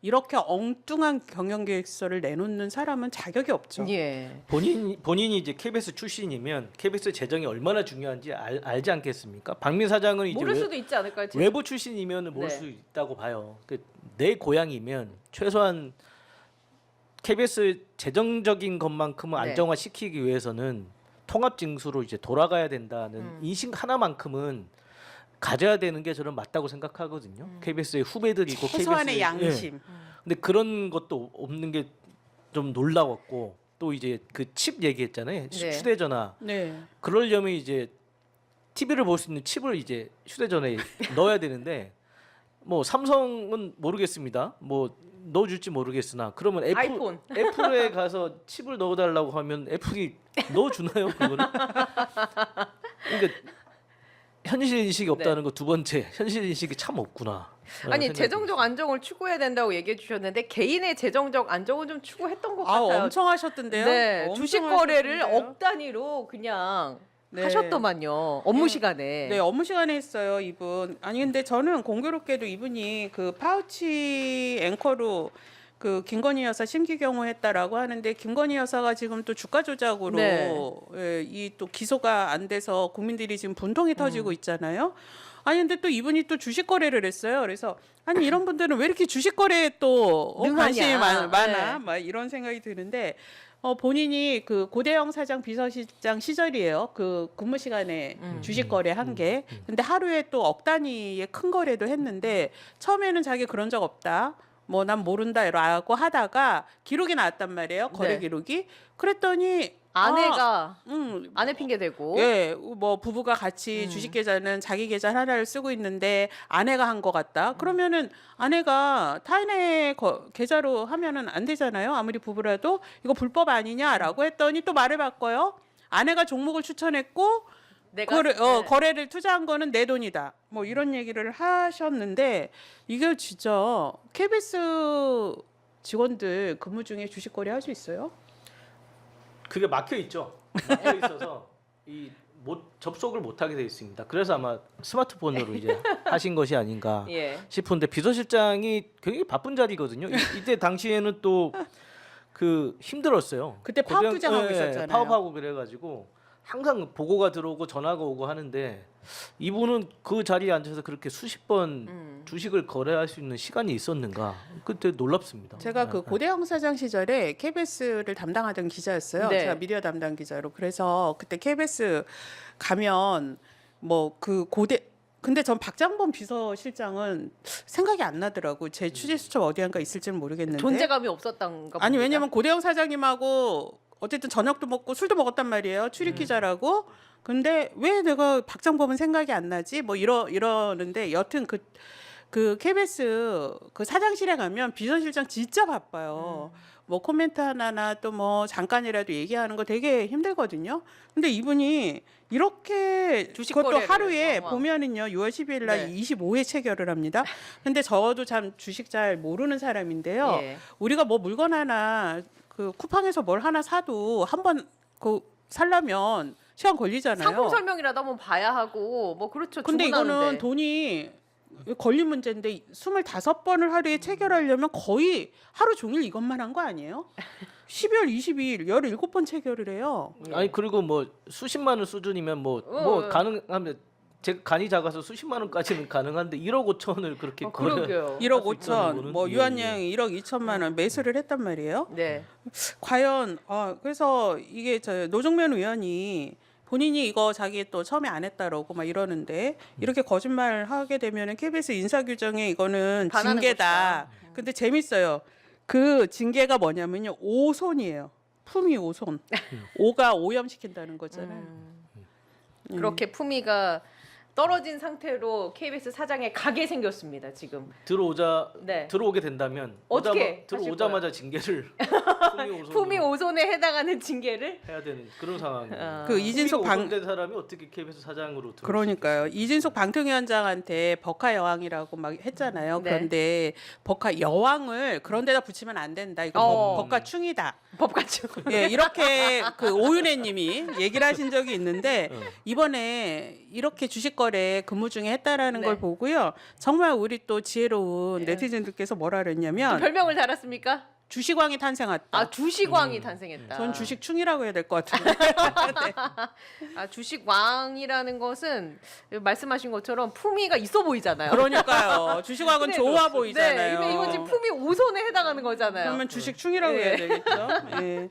이렇게 엉뚱한 경영계획서를 내놓는 사람은 자격이 없죠. 예. 본인이 이제 KBS 출신이면 KBS 재정이 얼마나 중요한지 알지 않겠습니까? 박민 사장은 이제 모를 수도 있지 않을까요? 지금? 외부 출신이면 모를 네. 수 있다고 봐요. 내 고향이면 최소한 KBS 재정적인 것만큼은 네. 안정화시키기 위해서는 통합 징수로 이제 돌아가야 된다는 인식 하나만큼은 가져야 되는 게 저는 맞다고 생각하거든요. KBS의 후배들이고 최소한의 KBS 의 양심. 근데 그런 것도 없는 게 좀 놀라웠고 또 이제 그 칩 얘기했잖아요. 네. 휴대전화. 네. 그러려면 이제 TV를 볼 수 있는 칩을 이제 휴대전화에 넣어야 되는데 뭐 삼성은 모르겠습니다. 뭐 넣어줄지 모르겠으나 그러면 아이폰. 애플에 가서 칩을 넣어달라고 하면 애플이 넣어주나요? 그거를? 그러니까 현실 인식이 없다는 거 두 번째 현실 인식이 참 없구나. 아니 생각이 재정적 안정을 추구해야 된다고 얘기해 주셨는데 개인의 재정적 안정은 좀 추구했던 것 아, 같아요. 엄청 하셨던데요? 네, 엄청 주식 거래를 하셨던데요? 억 단위로 그냥 네. 하셨더만요. 업무 시간에. 네, 업무 시간에 했어요, 이분. 아니 근데 저는 공교롭게도 이분이 그 파우치 앵커로 그 김건희 여사 심기경호 했다라고 하는데 김건희 여사가 지금 또 주가 조작으로 네. 이 또 기소가 안 돼서 국민들이 지금 분통이 터지고 있잖아요. 아니 근데 또 이분이 또 주식 거래를 했어요. 그래서 아니 이런 분들은 왜 이렇게 주식 거래에 또 능하냐. 관심이 많아? 네. 막 이런 생각이 드는데 본인이 그 고대영 사장 비서실장 시절이에요. 그 근무 시간에 주식 거래한 게. 근데 하루에 또 억 단위의 큰 거래도 했는데 처음에는 자기 그런 적 없다. 뭐 난 모른다라고 하다가 기록이 나왔단 말이에요. 거래 네. 기록이. 그랬더니 아내가 음, 아내 핑계 대고 예, 뭐 부부가 같이 주식 계좌는 자기 계좌 하나를 쓰고 있는데 아내가 한 것 같다. 그러면은 아내가 타인의 계좌로 하면은 안 되잖아요. 아무리 부부라도 이거 불법 아니냐라고 했더니 또 말을 바꿔요. 아내가 종목을 추천했고 내가 네. 거래를 투자한 거는 내 돈이다. 뭐 이런 얘기를 하셨는데 이게 진짜 KBS 직원들 근무 중에 주식 거래 할 수 있어요? 그게 막혀 있죠. 막혀 있어서 접속을 못 하게 돼 있습니다. 그래서 아마 스마트폰으로 이제 하신 것이 아닌가 예. 싶은데 비서실장이 굉장히 바쁜 자리거든요. 이때 당시에는 또 그 힘들었어요. 그때 파업 투쟁하고 있었잖아요. 파업하고 그래가지고 항상 보고가 들어오고 전화가 오고 하는데 이분은 그 자리에 앉아서 그렇게 수십 번 주식을 거래할 수 있는 시간이 있었는가? 그때 놀랍습니다. 제가 그 고대영 사장 시절에 KBS를 담당하던 기자였어요. 네. 제가 미디어 담당 기자로. 그래서 그때 KBS 가면 뭐 그 근데 전 박장범 비서실장은 생각이 안 나더라고. 제 취재 수첩 어디한가 있을지는 모르겠는데. 존재감이 없었던가 아니 봅니다. 왜냐면 고대영 사장님하고 어쨌든 저녁도 먹고 술도 먹었단 말이에요. 출입 기자라고. 근데 왜 내가 박장범은 생각이 안 나지? 뭐 이러는데 여튼 그 KBS 그 사장실에 가면 비서실장 진짜 바빠요. 뭐 코멘트 하나나 또 뭐 잠깐이라도 얘기하는 거 되게 힘들거든요. 근데 이분이 이렇게 주식 그것도 거래를 하루에 왕왕. 보면은요. 6월 10일 날 네. 25회 체결을 합니다. 근데 저도 참 주식 잘 모르는 사람인데요. 예. 우리가 뭐 물건 하나 그 쿠팡에서 뭘 하나 사도 한번 그 살려면 시간 걸리잖아요. 상품 설명이라도 한번 봐야 하고 뭐 그렇죠. 근데 이거는 주문하는데. 돈이 걸린 문제인데 25번을 하루에 체결하려면 거의 하루 종일 이것만 한 거 아니에요? 12월 22일 17번 체결을 해요. 아니 그리고 뭐 수십만 원 수준이면 뭐 가능하면 제 간이 작아서 수십만 원까지는 가능한데 1억 5천을 그렇게 그러게요. 1억 할수 있다는 5천, 거는 뭐 예, 유한양이 1억 2천만 원 매수를 했단 말이에요. 네. 과연 그래서 이게 저 노정면 의원이 본인이 이거 자기 또 처음에 안 했다라고 막 이러는데 이렇게 거짓말 하게 되면은 KBS 인사 규정에 이거는 반하는 징계다. 근데 재밌어요. 그 징계가 뭐냐면요. 오손이에요. 품위 오손. 오가 오염시킨다는 거잖아요. 그렇게 품위가 떨어진 상태로 KBS 사장에 가게 생겼습니다. 지금. 들어오게 네. 된다면 어떻게 들어오자마자 징계를 품위 오손에 해당하는 징계를 해야 되는 그런 상황이에요. 그 이진석 된 사람이 어떻게 KBS 사장으로 들어올 그러니까요. 이진석 방통위원장한테 법카 여왕이라고 막 했잖아요. 네. 그런데 법카 여왕을 그런 데다 붙이면 안 된다. 이거 법카 충이다. 법같이 예, 이렇게 그 오윤혜님이 얘기를 하신 적이 있는데 이번에 이렇게 주식 거래 근무 중에 했다라는 네. 걸 보고요. 정말 우리 또 지혜로운 네티즌들께서 뭐라 그랬냐면 별명을 달았습니까? 주식왕이 탄생했다. 아 주식왕이 탄생했다. 전 주식충이라고 해야 될 것 같은데. 아 주식왕이라는 것은 말씀하신 것처럼 품위가 있어 보이잖아요. 그러니까요. 주식왕은 네, 좋아 보이잖아요. 네, 이거 지금 품위 오손에 해당하는 거잖아요. 그러면 주식충이라고 해야 되겠죠. 예.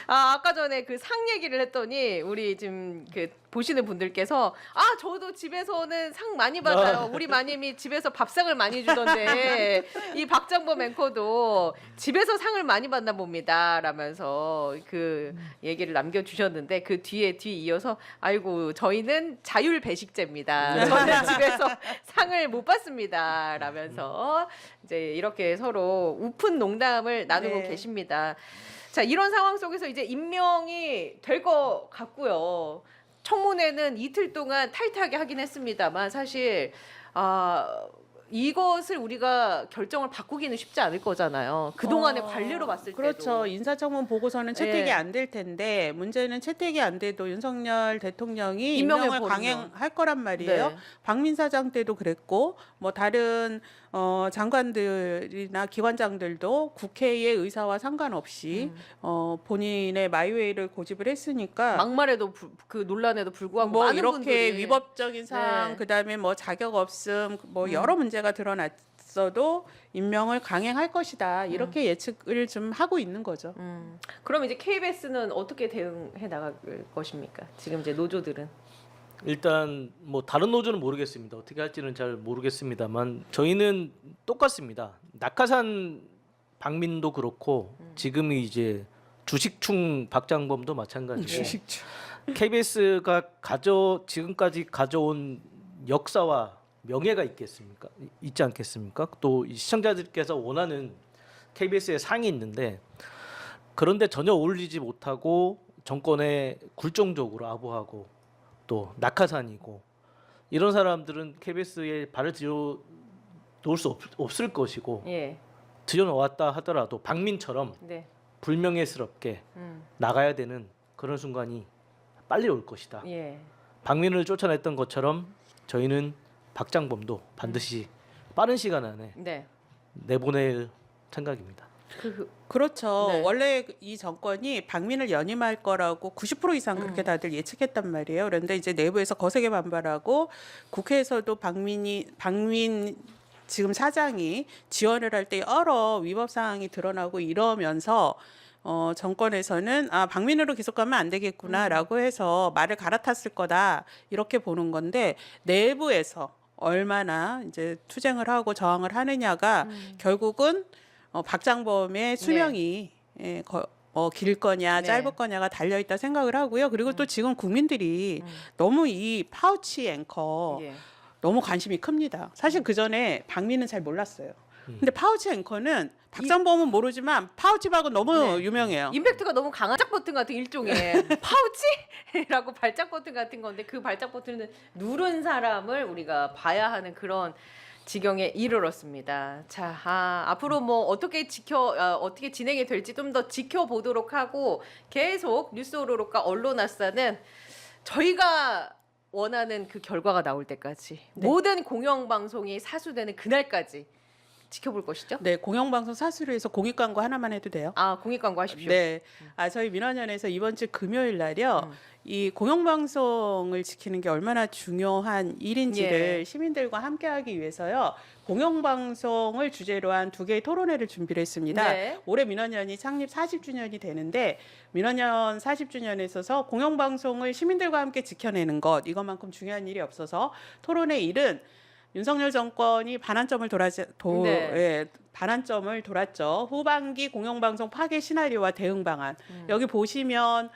아까 전에 그 상 얘기를 했더니 우리 지금 그 보시는 분들께서 저도 집에서는 상 많이 받아요. 우리 마님이 집에서 밥상을 많이 주던데 이 박장범 앵커도 집에서 상을 많이 받나 봅니다. 라면서 그 얘기를 남겨주셨는데 그 뒤 이어서 아이고 저희는 자율 배식제입니다. 저는 집에서 상을 못 받습니다. 라면서 이제 이렇게 서로 우픈 농담을 나누고 네. 계십니다. 자, 이런 상황 속에서 이제 임명이 될 것 같고요. 청문회는 이틀 동안 타이트하게 하긴 했습니다만 사실 이것을 우리가 결정을 바꾸기는 쉽지 않을 거잖아요. 그동안의 관례로 봤을 때도. 그렇죠. 인사청문 보고서는 채택이 예. 안 될 텐데 문제는 채택이 안 돼도 윤석열 대통령이 임명해 임명을 버리면. 강행할 거란 말이에요. 네. 박민 사장 때도 그랬고 뭐 다른 장관들이나 기관장들도 국회의 의사와 상관없이 본인의 마이웨이를 고집을 했으니까 막말에도 그 논란에도 불구하고 뭐 많은 이렇게 분들이 위법적인 사항 네. 그다음에 뭐 자격 없음 뭐 여러 문제가 드러났어도 임명을 강행할 것이다 이렇게 예측을 좀 하고 있는 거죠. 그럼 이제 KBS는 어떻게 대응해 나갈 것입니까? 지금 이제 노조들은 일단 뭐 다른 노조는 모르겠습니다. 어떻게 할지는 잘 모르겠습니다만 저희는 똑같습니다. 낙하산 박민도 그렇고 지금이 이제 주식충 박장범도 마찬가지고 KBS가 지금까지 가져온 역사와 명예가 있겠습니까? 있지 않겠습니까? 또 이 시청자들께서 원하는 KBS의 상이 있는데 그런데 전혀 어울리지 못하고 정권에 굴종적으로 아부하고 또 낙하산이고 이런 사람들은 KBS에 발을 들여 놓을 수 없을 것이고 예. 들여 놓았다 하더라도 박민처럼 네. 불명예스럽게 나가야 되는 그런 순간이 빨리 올 것이다. 예. 박민을 쫓아냈던 것처럼 저희는 박장범도 반드시 빠른 시간 안에 네. 내보낼 생각입니다. 그렇죠. 네. 원래 이 정권이 박민을 연임할 거라고 90% 이상 그렇게 다들 예측했단 말이에요. 그런데 이제 내부에서 거세게 반발하고 국회에서도 박민 지금 사장이 지원을 할 때 여러 위법 사항이 드러나고 이러면서 정권에서는 박민으로 계속 가면 안 되겠구나라고 해서 말을 갈아탔을 거다 이렇게 보는 건데 내부에서 얼마나 이제 투쟁을 하고 저항을 하느냐가 결국은 박장범의 수명이 길 거냐 네. 짧을 거냐가 달려 있다 생각을 하고요. 그리고 또 지금 국민들이 너무 이 파우치 앵커 예. 너무 관심이 큽니다. 사실 그 전에 박민은 잘 몰랐어요. 근데 파우치 앵커는 박장범은 모르지만 파우치 박은 너무 네. 유명해요. 임팩트가 너무 강한 발작 버튼 같은 일종의 파우치라고 발작 버튼 같은 건데 그 발작 버튼을 누른 사람을 우리가 봐야 하는 그런 지경에 이르렀습니다. 자, 앞으로 뭐 어떻게 진행이 될지 좀 더 지켜보도록 하고 계속 뉴스 오로록과 언론아싸는 저희가 원하는 그 결과가 나올 때까지 모든 공영방송이 사수되는 그날까지 지켜볼 것이죠. 네, 공영방송 사수를 해서 공익 광고 하나만 해도 돼요? 공익 광고 하십시오. 네, 저희 민원연에서 이번 주 금요일 날이요. 이 공영방송을 지키는 게 얼마나 중요한 일인지를 예. 시민들과 함께하기 위해서요. 공영방송을 주제로 한 2개의 토론회를 준비를 했습니다. 네. 올해 민원연이 창립 40주년이 되는데 민원연 40주년에 있어서 공영방송을 시민들과 함께 지켜내는 것 이것만큼 중요한 일이 없어서 토론회 일은 윤석열 정권이 반환점을 돌았죠. 후반기 공영방송 파괴 시나리오와 대응 방안. 여기 보시면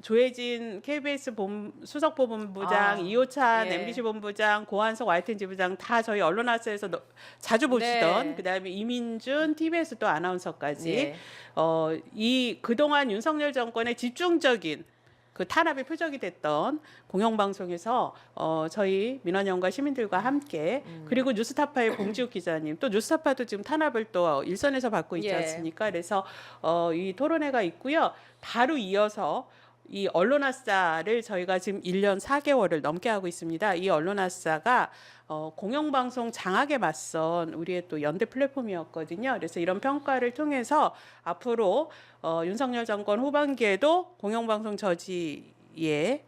조혜진 KBS 수석본부장, 이호찬 예. MBC 본부장, 고한석 YTN 부장 다 저희 언론아스에서 자주 보시던 네. 그다음에 이민준 TBS 또 아나운서까지 예. 이 그동안 윤석열 정권의 집중적인 그 탄압의 표적이 됐던 공영방송에서 저희 민원연과 시민들과 함께 그리고 뉴스타파의 봉지욱 기자님 또 뉴스타파도 지금 탄압을 또 일선에서 받고 있지 예. 않습니까? 그래서 이 토론회가 있고요. 바로 이어서 이 언론아싸를 저희가 지금 1년 4개월을 넘게 하고 있습니다. 이 언론아싸가 공영방송 장악에 맞선 우리의 또 연대 플랫폼이었거든요. 그래서 이런 평가를 통해서 앞으로 윤석열 정권 후반기에도 공영방송 저지에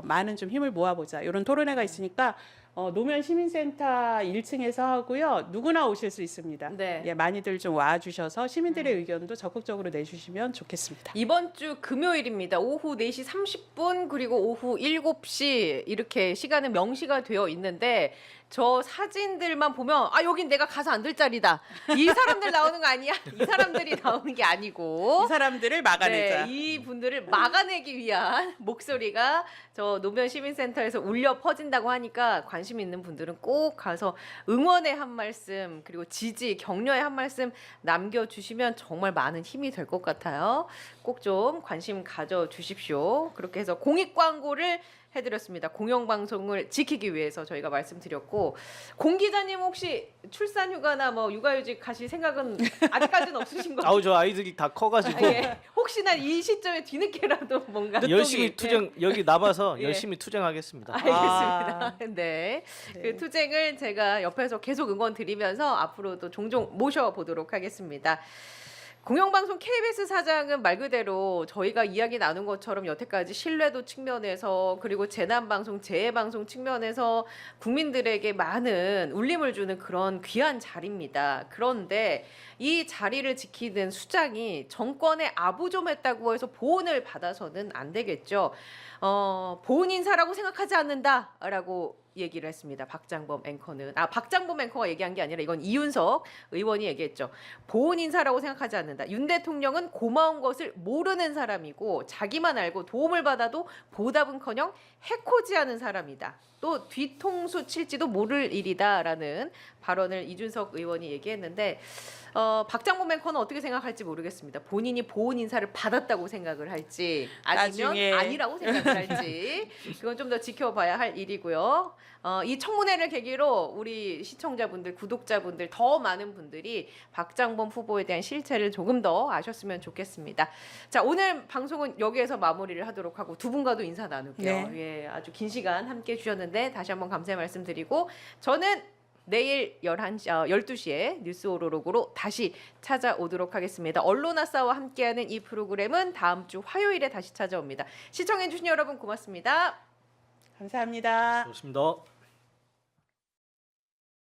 많은 좀 힘을 모아보자. 이런 토론회가 있으니까 노면 시민센터 1층에서 하고요. 누구나 오실 수 있습니다. 네. 예, 많이들 좀 와주셔서 시민들의 의견도 적극적으로 내주시면 좋겠습니다. 이번 주 금요일입니다. 오후 4시 30분 그리고 오후 7시 이렇게 시간은 명시가 되어 있는데 저 사진들만 보면 아 여긴 내가 가서 앉을 자리다. 이 사람들 나오는 거 아니야? 이 사람들이 나오는 게 아니고 이 사람들을 막아내자. 네, 이 분들을 막아내기 위한 목소리가 저 노면 시민센터에서 울려 퍼진다고 하니까 관심 있는 분들은 꼭 가서 응원의 한 말씀 그리고 지지 격려의 한 말씀 남겨주시면 정말 많은 힘이 될 것 같아요. 꼭 좀 관심 가져 주십시오. 그렇게 해서 공익 광고를 해드렸습니다. 공영방송을 지키기 위해서 저희가 말씀드렸고 공 기자님 혹시 출산휴가나 뭐 육아휴직 가실 생각은 아직까지는 없으신 거죠? 아우 저 아이들이 다 커가지고 예. 혹시나 이 시점에 뒤늦게라도 뭔가 열심히 투쟁 여기 남아서 예. 열심히 투쟁하겠습니다. 알겠습니다. 네. 그 투쟁을 제가 옆에서 계속 응원 드리면서 앞으로도 종종 모셔보도록 하겠습니다. 공영방송 KBS 사장은 말 그대로 저희가 이야기 나눈 것처럼 여태까지 신뢰도 측면에서 그리고 재난방송, 재해방송 측면에서 국민들에게 많은 울림을 주는 그런 귀한 자리입니다. 그런데 이 자리를 지키는 수장이 정권의 아부좀했다고 해서 보온을 받아서는 안 되겠죠. 보온 인사라고 생각하지 않는다라고 얘기를 했습니다. 박장범 앵커는 박장범 앵커가 얘기한 게 아니라 이건 이윤석 의원이 얘기했죠. 보온 인사라고 생각하지 않는다. 윤 대통령은 고마운 것을 모르는 사람이고 자기만 알고 도움을 받아도 보답은커녕 해코지하는 사람이다. 또 뒤통수 칠지도 모를 일이다라는 발언을 이준석 의원이 얘기했는데 박장범 앵커는 어떻게 생각할지 모르겠습니다. 본인이 보온 인사를 받았다고 생각을 할지 아니면 나중에. 아니라고 생각을 할지 그건 좀 더 지켜봐야 할 일이고요. 이 청문회를 계기로 우리 시청자분들, 구독자분들 더 많은 분들이 박장범 후보에 대한 실체를 조금 더 아셨으면 좋겠습니다. 자, 오늘 방송은 여기에서 마무리를 하도록 하고 두 분과도 인사 나눌게요. 예, 아주 긴 시간 함께 해주셨는데 다시 한번 감사의 말씀드리고 저는 내일 12시에 뉴스 오로록으로 다시 찾아오도록 하겠습니다. 언론아싸와 함께하는 이 프로그램은 다음 주 화요일에 다시 찾아옵니다. 시청해주신 여러분 고맙습니다. 감사합니다. 좋습니다.